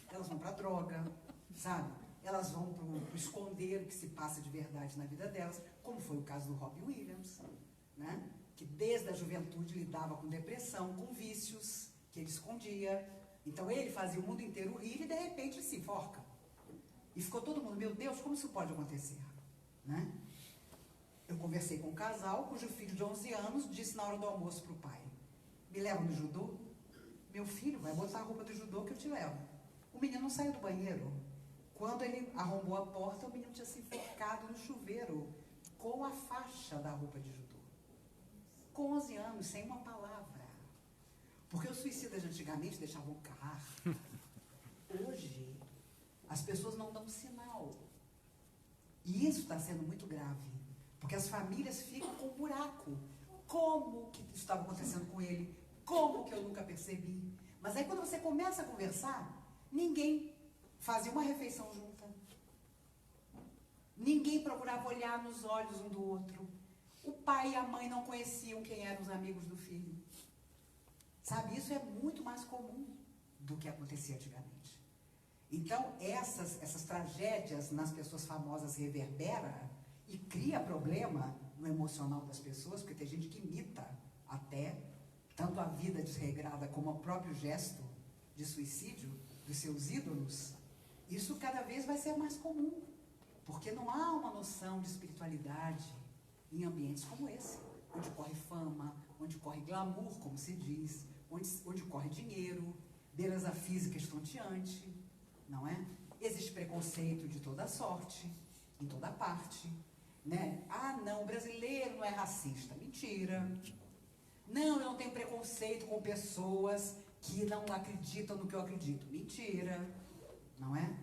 Speaker 6: Elas vão para a droga, sabe? Elas vão para o esconder o que se passa de verdade na vida delas, como foi o caso do Robbie Williams, né? Que desde a juventude lidava com depressão, com vícios, que ele escondia. Então ele fazia o mundo inteiro rir e de repente se enforca. E ficou todo mundo, meu Deus, como isso pode acontecer? Né? Eu conversei com um casal cujo filho de 11 anos disse na hora do almoço para o pai: me leva no judô? Meu filho vai botar a roupa do judô que eu te levo. O menino não saiu do banheiro. Quando ele arrombou a porta, o menino tinha se enforcado no chuveiro com a faixa da roupa de judô. Com 11 anos, sem uma palavra. Porque os suicidas de antigamente deixavam carta. Hoje, as pessoas não dão sinal. E isso está sendo muito grave. Porque as famílias ficam com um buraco. Como que isso estava acontecendo com ele? Como que eu nunca percebi? Mas aí quando você começa a conversar, ninguém fazia uma refeição junta. Ninguém procurava olhar nos olhos um do outro. O pai e a mãe não conheciam quem eram os amigos do filho. Sabe, isso é muito mais comum do que acontecia antigamente. Então, essas tragédias nas pessoas famosas reverbera e cria problema no emocional das pessoas, porque tem gente que imita até tanto a vida desregrada como o próprio gesto de suicídio dos seus ídolos. Isso cada vez vai ser mais comum, porque não há uma noção de espiritualidade em ambientes como esse, onde corre fama, onde corre glamour, como se diz, onde corre dinheiro, beleza física estonteante, não é? Existe preconceito de toda sorte, em toda parte, né? Ah, não, o brasileiro não é racista. Mentira. Não, eu não tenho preconceito com pessoas que não acreditam no que eu acredito. Mentira, não é?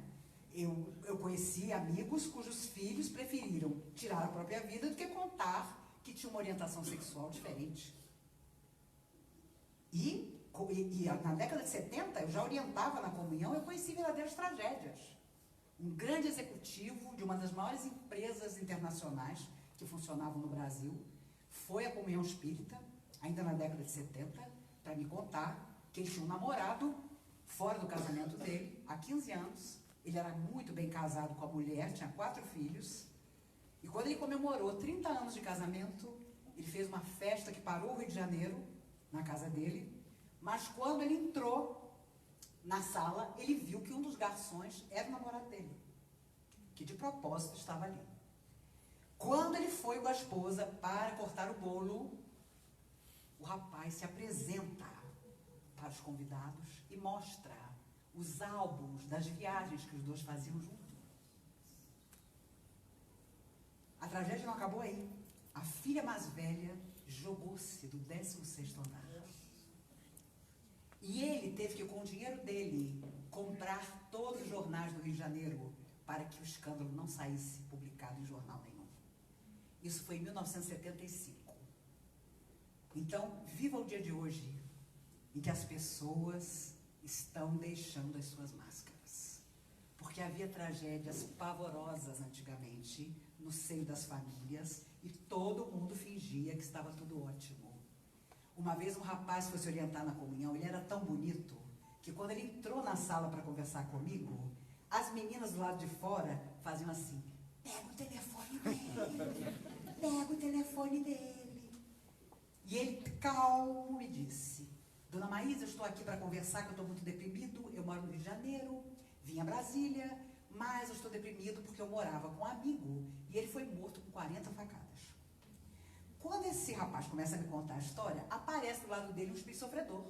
Speaker 6: Eu conheci amigos cujos filhos preferiram tirar a própria vida do que contar que tinha uma orientação sexual diferente. E na década de 70, eu já orientava na comunhão, eu conheci verdadeiras tragédias. Um grande executivo de uma das maiores empresas internacionais que funcionavam no Brasil foi à comunhão espírita, ainda na década de 70, para me contar que ele tinha um namorado fora do casamento dele, há 15 anos. Ele era muito bem casado com a mulher, tinha 4 filhos. E quando ele comemorou 30 anos de casamento, ele fez uma festa que parou o Rio de Janeiro, na casa dele. Mas quando ele entrou na sala, ele viu que um dos garçons era o namorado dele, que de propósito estava ali. Quando ele foi com a esposa para cortar o bolo, o rapaz se apresenta para os convidados e mostra os álbuns das viagens que os dois faziam juntos. A tragédia não acabou aí. A filha mais velha jogou-se do 16º andar. E ele teve que, com o dinheiro dele, comprar todos os jornais do Rio de Janeiro para que o escândalo não saísse publicado em jornal nenhum. Isso foi em 1975. Então, viva o dia de hoje em que as pessoas estão deixando as suas máscaras. Porque havia tragédias pavorosas antigamente no seio das famílias e todo mundo fingia que estava tudo ótimo. Uma vez um rapaz foi se orientar na comunhão, ele era tão bonito que quando ele entrou na sala para conversar comigo, as meninas do lado de fora faziam assim: pega o telefone dele, pega o telefone dele. E ele, calmo, me disse: Dona Maísa, eu estou aqui para conversar, que eu estou muito deprimido, eu moro no Rio de Janeiro, vim a Brasília, mas eu estou deprimido porque eu morava com um amigo e ele foi morto com 40 facadas. Quando esse rapaz começa a me contar a história, aparece do lado dele um espírito sofredor.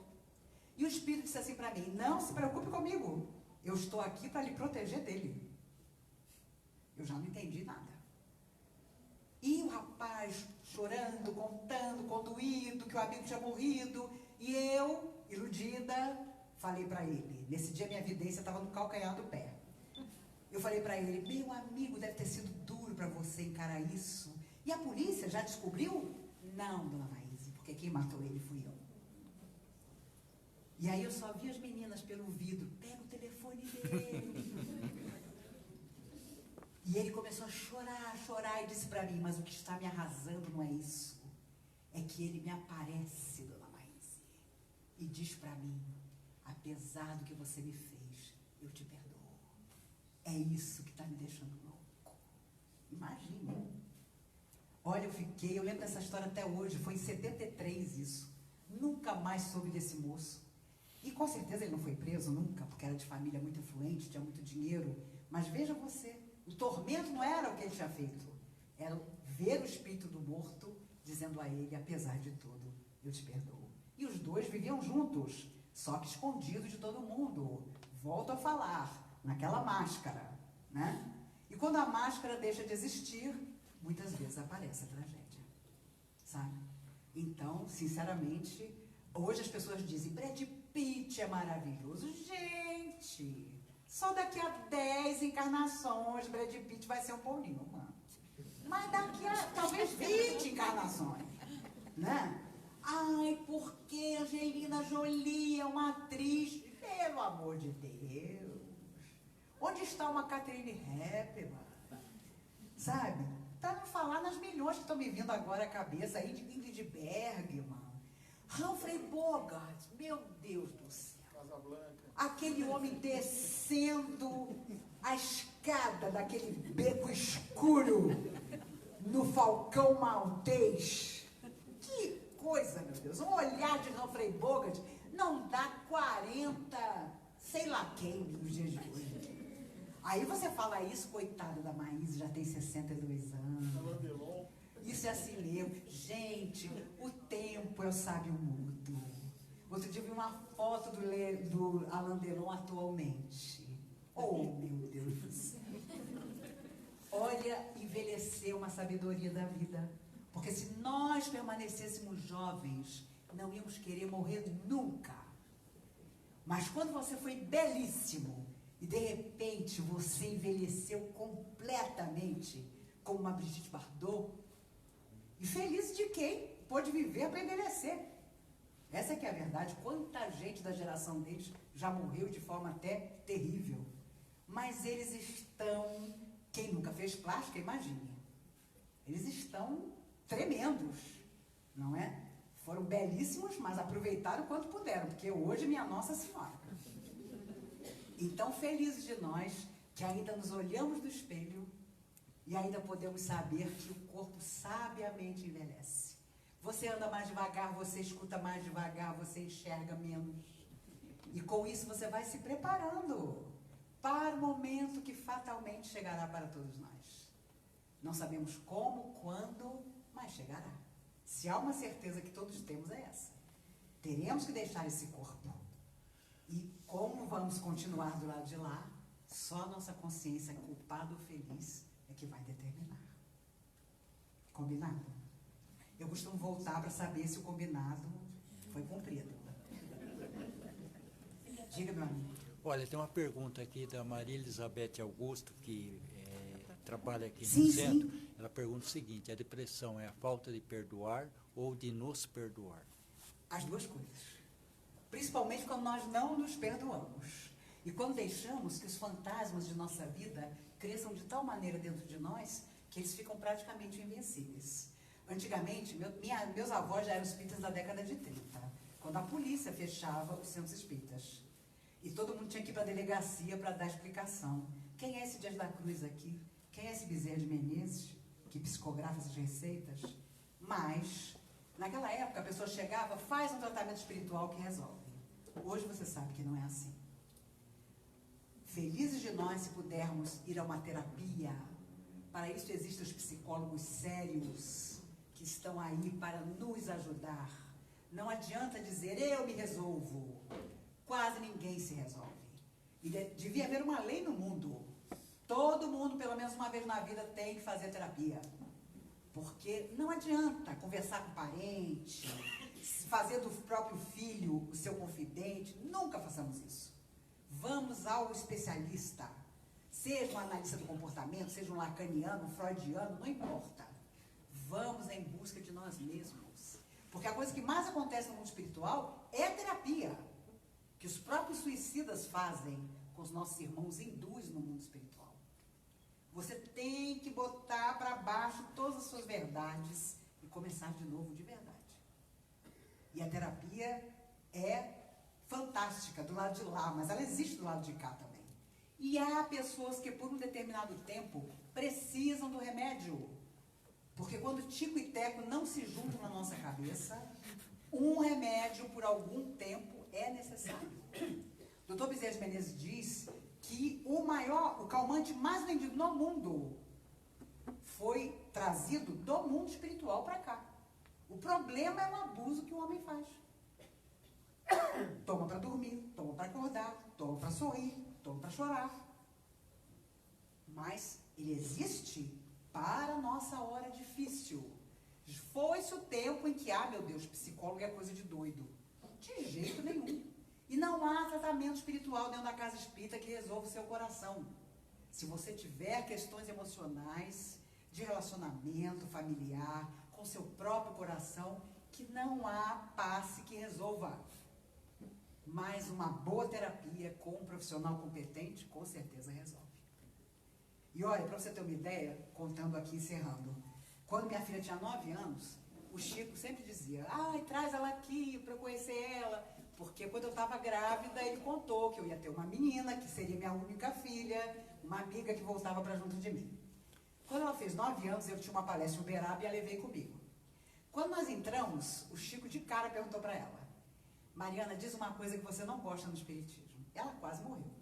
Speaker 6: E o espírito disse assim para mim: não se preocupe comigo, eu estou aqui para lhe proteger dele. Eu já não entendi nada. E o rapaz chorando, contando, condoído, que o amigo tinha morrido. E eu, iludida, falei para ele, nesse dia minha evidência estava no calcanhar do pé. Eu falei para ele: meu amigo, deve ter sido duro para você encarar isso. E a polícia já descobriu? Não, Dona Maísa, porque quem matou ele fui eu. E aí eu só vi as meninas pelo vidro: pega o telefone dele. E ele começou a chorar e disse para mim: mas o que está me arrasando não é isso, é que ele me aparece, Dona Maísa, e diz para mim: apesar do que você me fez, eu te perdoo. É isso que está me deixando louco. Imagine. Olha, eu lembro dessa história até hoje, foi em 73 isso. Nunca mais soube desse moço. E com certeza ele não foi preso nunca, porque era de família muito influente, tinha muito dinheiro. Mas veja você, o tormento não era o que ele tinha feito. Era ver o espírito do morto dizendo a ele, apesar de tudo, eu te perdoo. E os dois viviam juntos, só que escondidos de todo mundo. Volto a falar, naquela máscara, né? E quando a máscara deixa de existir, muitas vezes aparece a tragédia, sabe? Então, sinceramente, hoje as pessoas dizem, Brad Pitt é maravilhoso. Gente, só daqui a 10 encarnações Brad Pitt vai ser um Paul Newman. Mas daqui a talvez 20 encarnações, né? Ai, porque Angelina Jolie é uma atriz, pelo amor de Deus. Onde está uma Catherine Hepburn? Sabe? Para não falar nas milhões que estão me vindo agora à cabeça aí de Ingrid Bergman, Humphrey Bogart, meu Deus do céu.
Speaker 2: Casablanca.
Speaker 6: Aquele homem descendo a escada daquele beco escuro no Falcão Maltês. Que coisa, meu Deus. Um olhar de Humphrey Bogart não dá 40, sei lá quem, nos dias de hoje. Aí você fala isso, coitada da Maísa, já tem 62 anos.
Speaker 2: Alain Delon.
Speaker 6: Isso é assim mesmo. Gente, o tempo é o sábio mudo. Outro dia eu vi uma foto do Alain Delon atualmente. Oh, meu Deus do céu. Olha, envelheceu uma sabedoria da vida. Porque se nós permanecêssemos jovens, não íamos querer morrer nunca. Mas quando você foi belíssimo, e de repente você envelheceu completamente, como uma Brigitte Bardot, e feliz de quem pôde viver para envelhecer. Essa que é a verdade. Quanta gente da geração deles já morreu de forma até terrível. Mas eles estão, quem nunca fez plástica, imagine. Eles estão tremendos, não é? Foram belíssimos, mas aproveitaram o quanto puderam, porque hoje, minha Nossa Senhora. Então, felizes de nós, que ainda nos olhamos no espelho e ainda podemos saber que o corpo sabiamente envelhece. Você anda mais devagar, você escuta mais devagar, você enxerga menos. E com isso você vai se preparando para o momento que fatalmente chegará para todos nós. Não sabemos como, quando, mas chegará. Se há uma certeza que todos temos é essa. Teremos que deixar esse corpo. E como vamos continuar do lado de lá, só a nossa consciência culpada ou feliz é que vai determinar. Combinado? Eu costumo voltar para saber se o combinado foi cumprido. Diga, meu amigo.
Speaker 1: Olha, tem uma pergunta aqui da Maria Elizabeth Augusto, que trabalha aqui
Speaker 6: Sim,
Speaker 1: no centro.
Speaker 6: sim.
Speaker 1: Ela pergunta o seguinte, a depressão é a falta de perdoar ou de nos perdoar?
Speaker 6: As duas coisas. Principalmente quando nós não nos perdoamos. E quando deixamos que os fantasmas de nossa vida cresçam de tal maneira dentro de nós que eles ficam praticamente invencíveis. Antigamente, meus avós já eram espíritas da década de 30, quando a polícia fechava os centros espíritas. E todo mundo tinha que ir para a delegacia para dar explicação. Quem é esse Dias da Cruz aqui? Quem é esse Bezerra de Menezes, que psicografa essas receitas? Mas, naquela época, a pessoa chegava, faz um tratamento espiritual que resolve. Hoje você sabe que não é assim. Felizes de nós se pudermos ir a uma terapia. Para isso existem os psicólogos sérios que estão aí para nos ajudar. Não adianta dizer, eu me resolvo. Quase ninguém se resolve. E devia haver uma lei no mundo. Todo mundo, pelo menos uma vez na vida, tem que fazer terapia. Porque não adianta conversar com parente, fazer do próprio filho o seu confidente. Nunca façamos isso. Vamos ao especialista. Seja um analista do comportamento, seja um lacaniano, um freudiano, não importa. Vamos em busca de nós mesmos. Porque a coisa que mais acontece no mundo espiritual é a terapia. Que os próprios suicidas fazem com os nossos irmãos hindus no mundo espiritual. Você tem que botar para baixo todas as suas verdades e começar de novo de verdade. E a terapia é fantástica do lado de lá, mas ela existe do lado de cá também. E há pessoas que por um determinado tempo precisam do remédio. Porque quando Tico e Teco não se juntam na nossa cabeça, um remédio por algum tempo é necessário. Dr. Bezerra de Menezes diz que o calmante mais vendido no mundo foi trazido do mundo espiritual para cá. O problema é o abuso que o homem faz. Toma para dormir, toma para acordar, toma para sorrir, toma para chorar. Mas ele existe para a nossa hora difícil. Foi-se o tempo em que, meu Deus, psicólogo é coisa de doido. De jeito nenhum. E não há tratamento espiritual dentro da casa espírita que resolva o seu coração. Se você tiver questões emocionais, de relacionamento familiar, com seu próprio coração, que não há passe que resolva. Mas uma boa terapia com um profissional competente, com certeza resolve. E olha, para você ter uma ideia, contando aqui, encerrando, quando minha filha tinha 9 anos, o Chico sempre dizia, traz ela aqui para eu conhecer ela, porque quando eu estava grávida, ele contou que eu ia ter uma menina, que seria minha única filha, uma amiga que voltava para junto de mim. Quando ela fez 9 anos, eu tinha uma palestra em Uberaba e a levei comigo. Quando nós entramos, o Chico de cara perguntou para ela, Mariana, diz uma coisa que você não gosta no espiritismo. Ela quase morreu.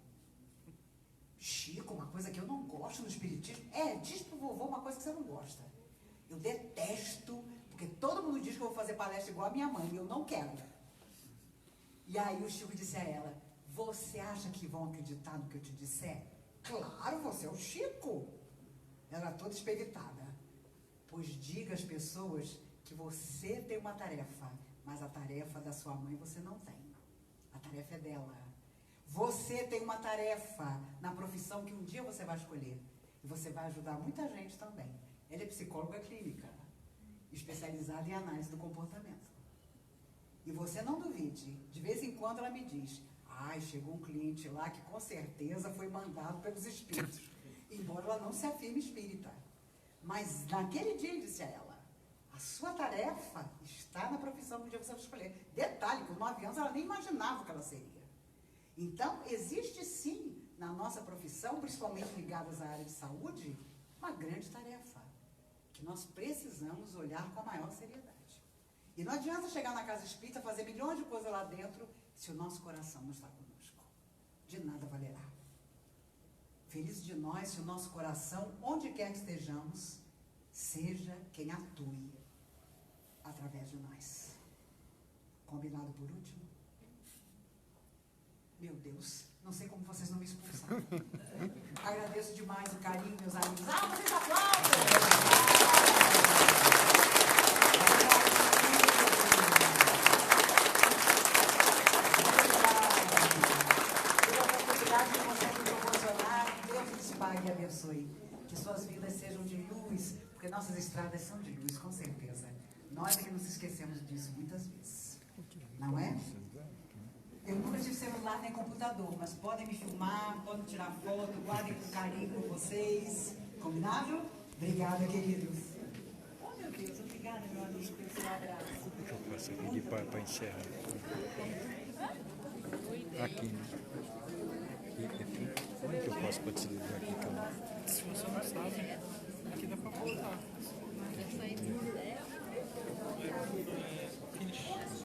Speaker 6: Chico, uma coisa que eu não gosto no espiritismo? Diz pro vovô uma coisa que você não gosta. Eu detesto, porque todo mundo diz que eu vou fazer palestra igual a minha mãe, e eu não quero. E aí o Chico disse a ela, você acha que vão acreditar no que eu te disser? Claro, você é o Chico. Ela toda esperitada. Pois diga às pessoas que você tem uma tarefa, mas a tarefa da sua mãe você não tem. A tarefa é dela. Você tem uma tarefa na profissão que um dia você vai escolher. E você vai ajudar muita gente também. Ela é psicóloga clínica, especializada em análise do comportamento. E você não duvide, de vez em quando ela me diz, chegou um cliente lá que com certeza foi mandado pelos espíritos. Embora ela não se afirme espírita. Mas naquele dia eu disse a ela, a sua tarefa está na profissão que um dia você vai escolher. Detalhe, com 9 anos ela nem imaginava o que ela seria. Então, existe sim, na nossa profissão, principalmente ligadas à área de saúde, uma grande tarefa, que nós precisamos olhar com a maior seriedade. E não adianta chegar na casa espírita, fazer milhões de coisas lá dentro, se o nosso coração não está conosco. De nada valerá. Feliz de nós se o nosso coração, onde quer que estejamos, seja quem atue através de nós. Combinado por último? Meu Deus, não sei como vocês não me expulsaram. Agradeço demais o carinho, meus amigos. Vocês aplaudem! Pai, e abençoe. Que suas vidas sejam de luz, porque nossas estradas são de luz, com certeza. Nós é que nos esquecemos disso muitas vezes. Não é? Eu nunca tive celular nem computador, mas podem me filmar, podem tirar foto, guardem com carinho com vocês. Combinado? Obrigada, queridos. Oh, meu Deus, obrigada, meu amigo, pelo seu abraço.
Speaker 1: Deixa eu passar aqui para encerrar. Aqui, né? Como é que eu posso participar aqui?
Speaker 3: Se você não sabe, aqui dá pra colocar.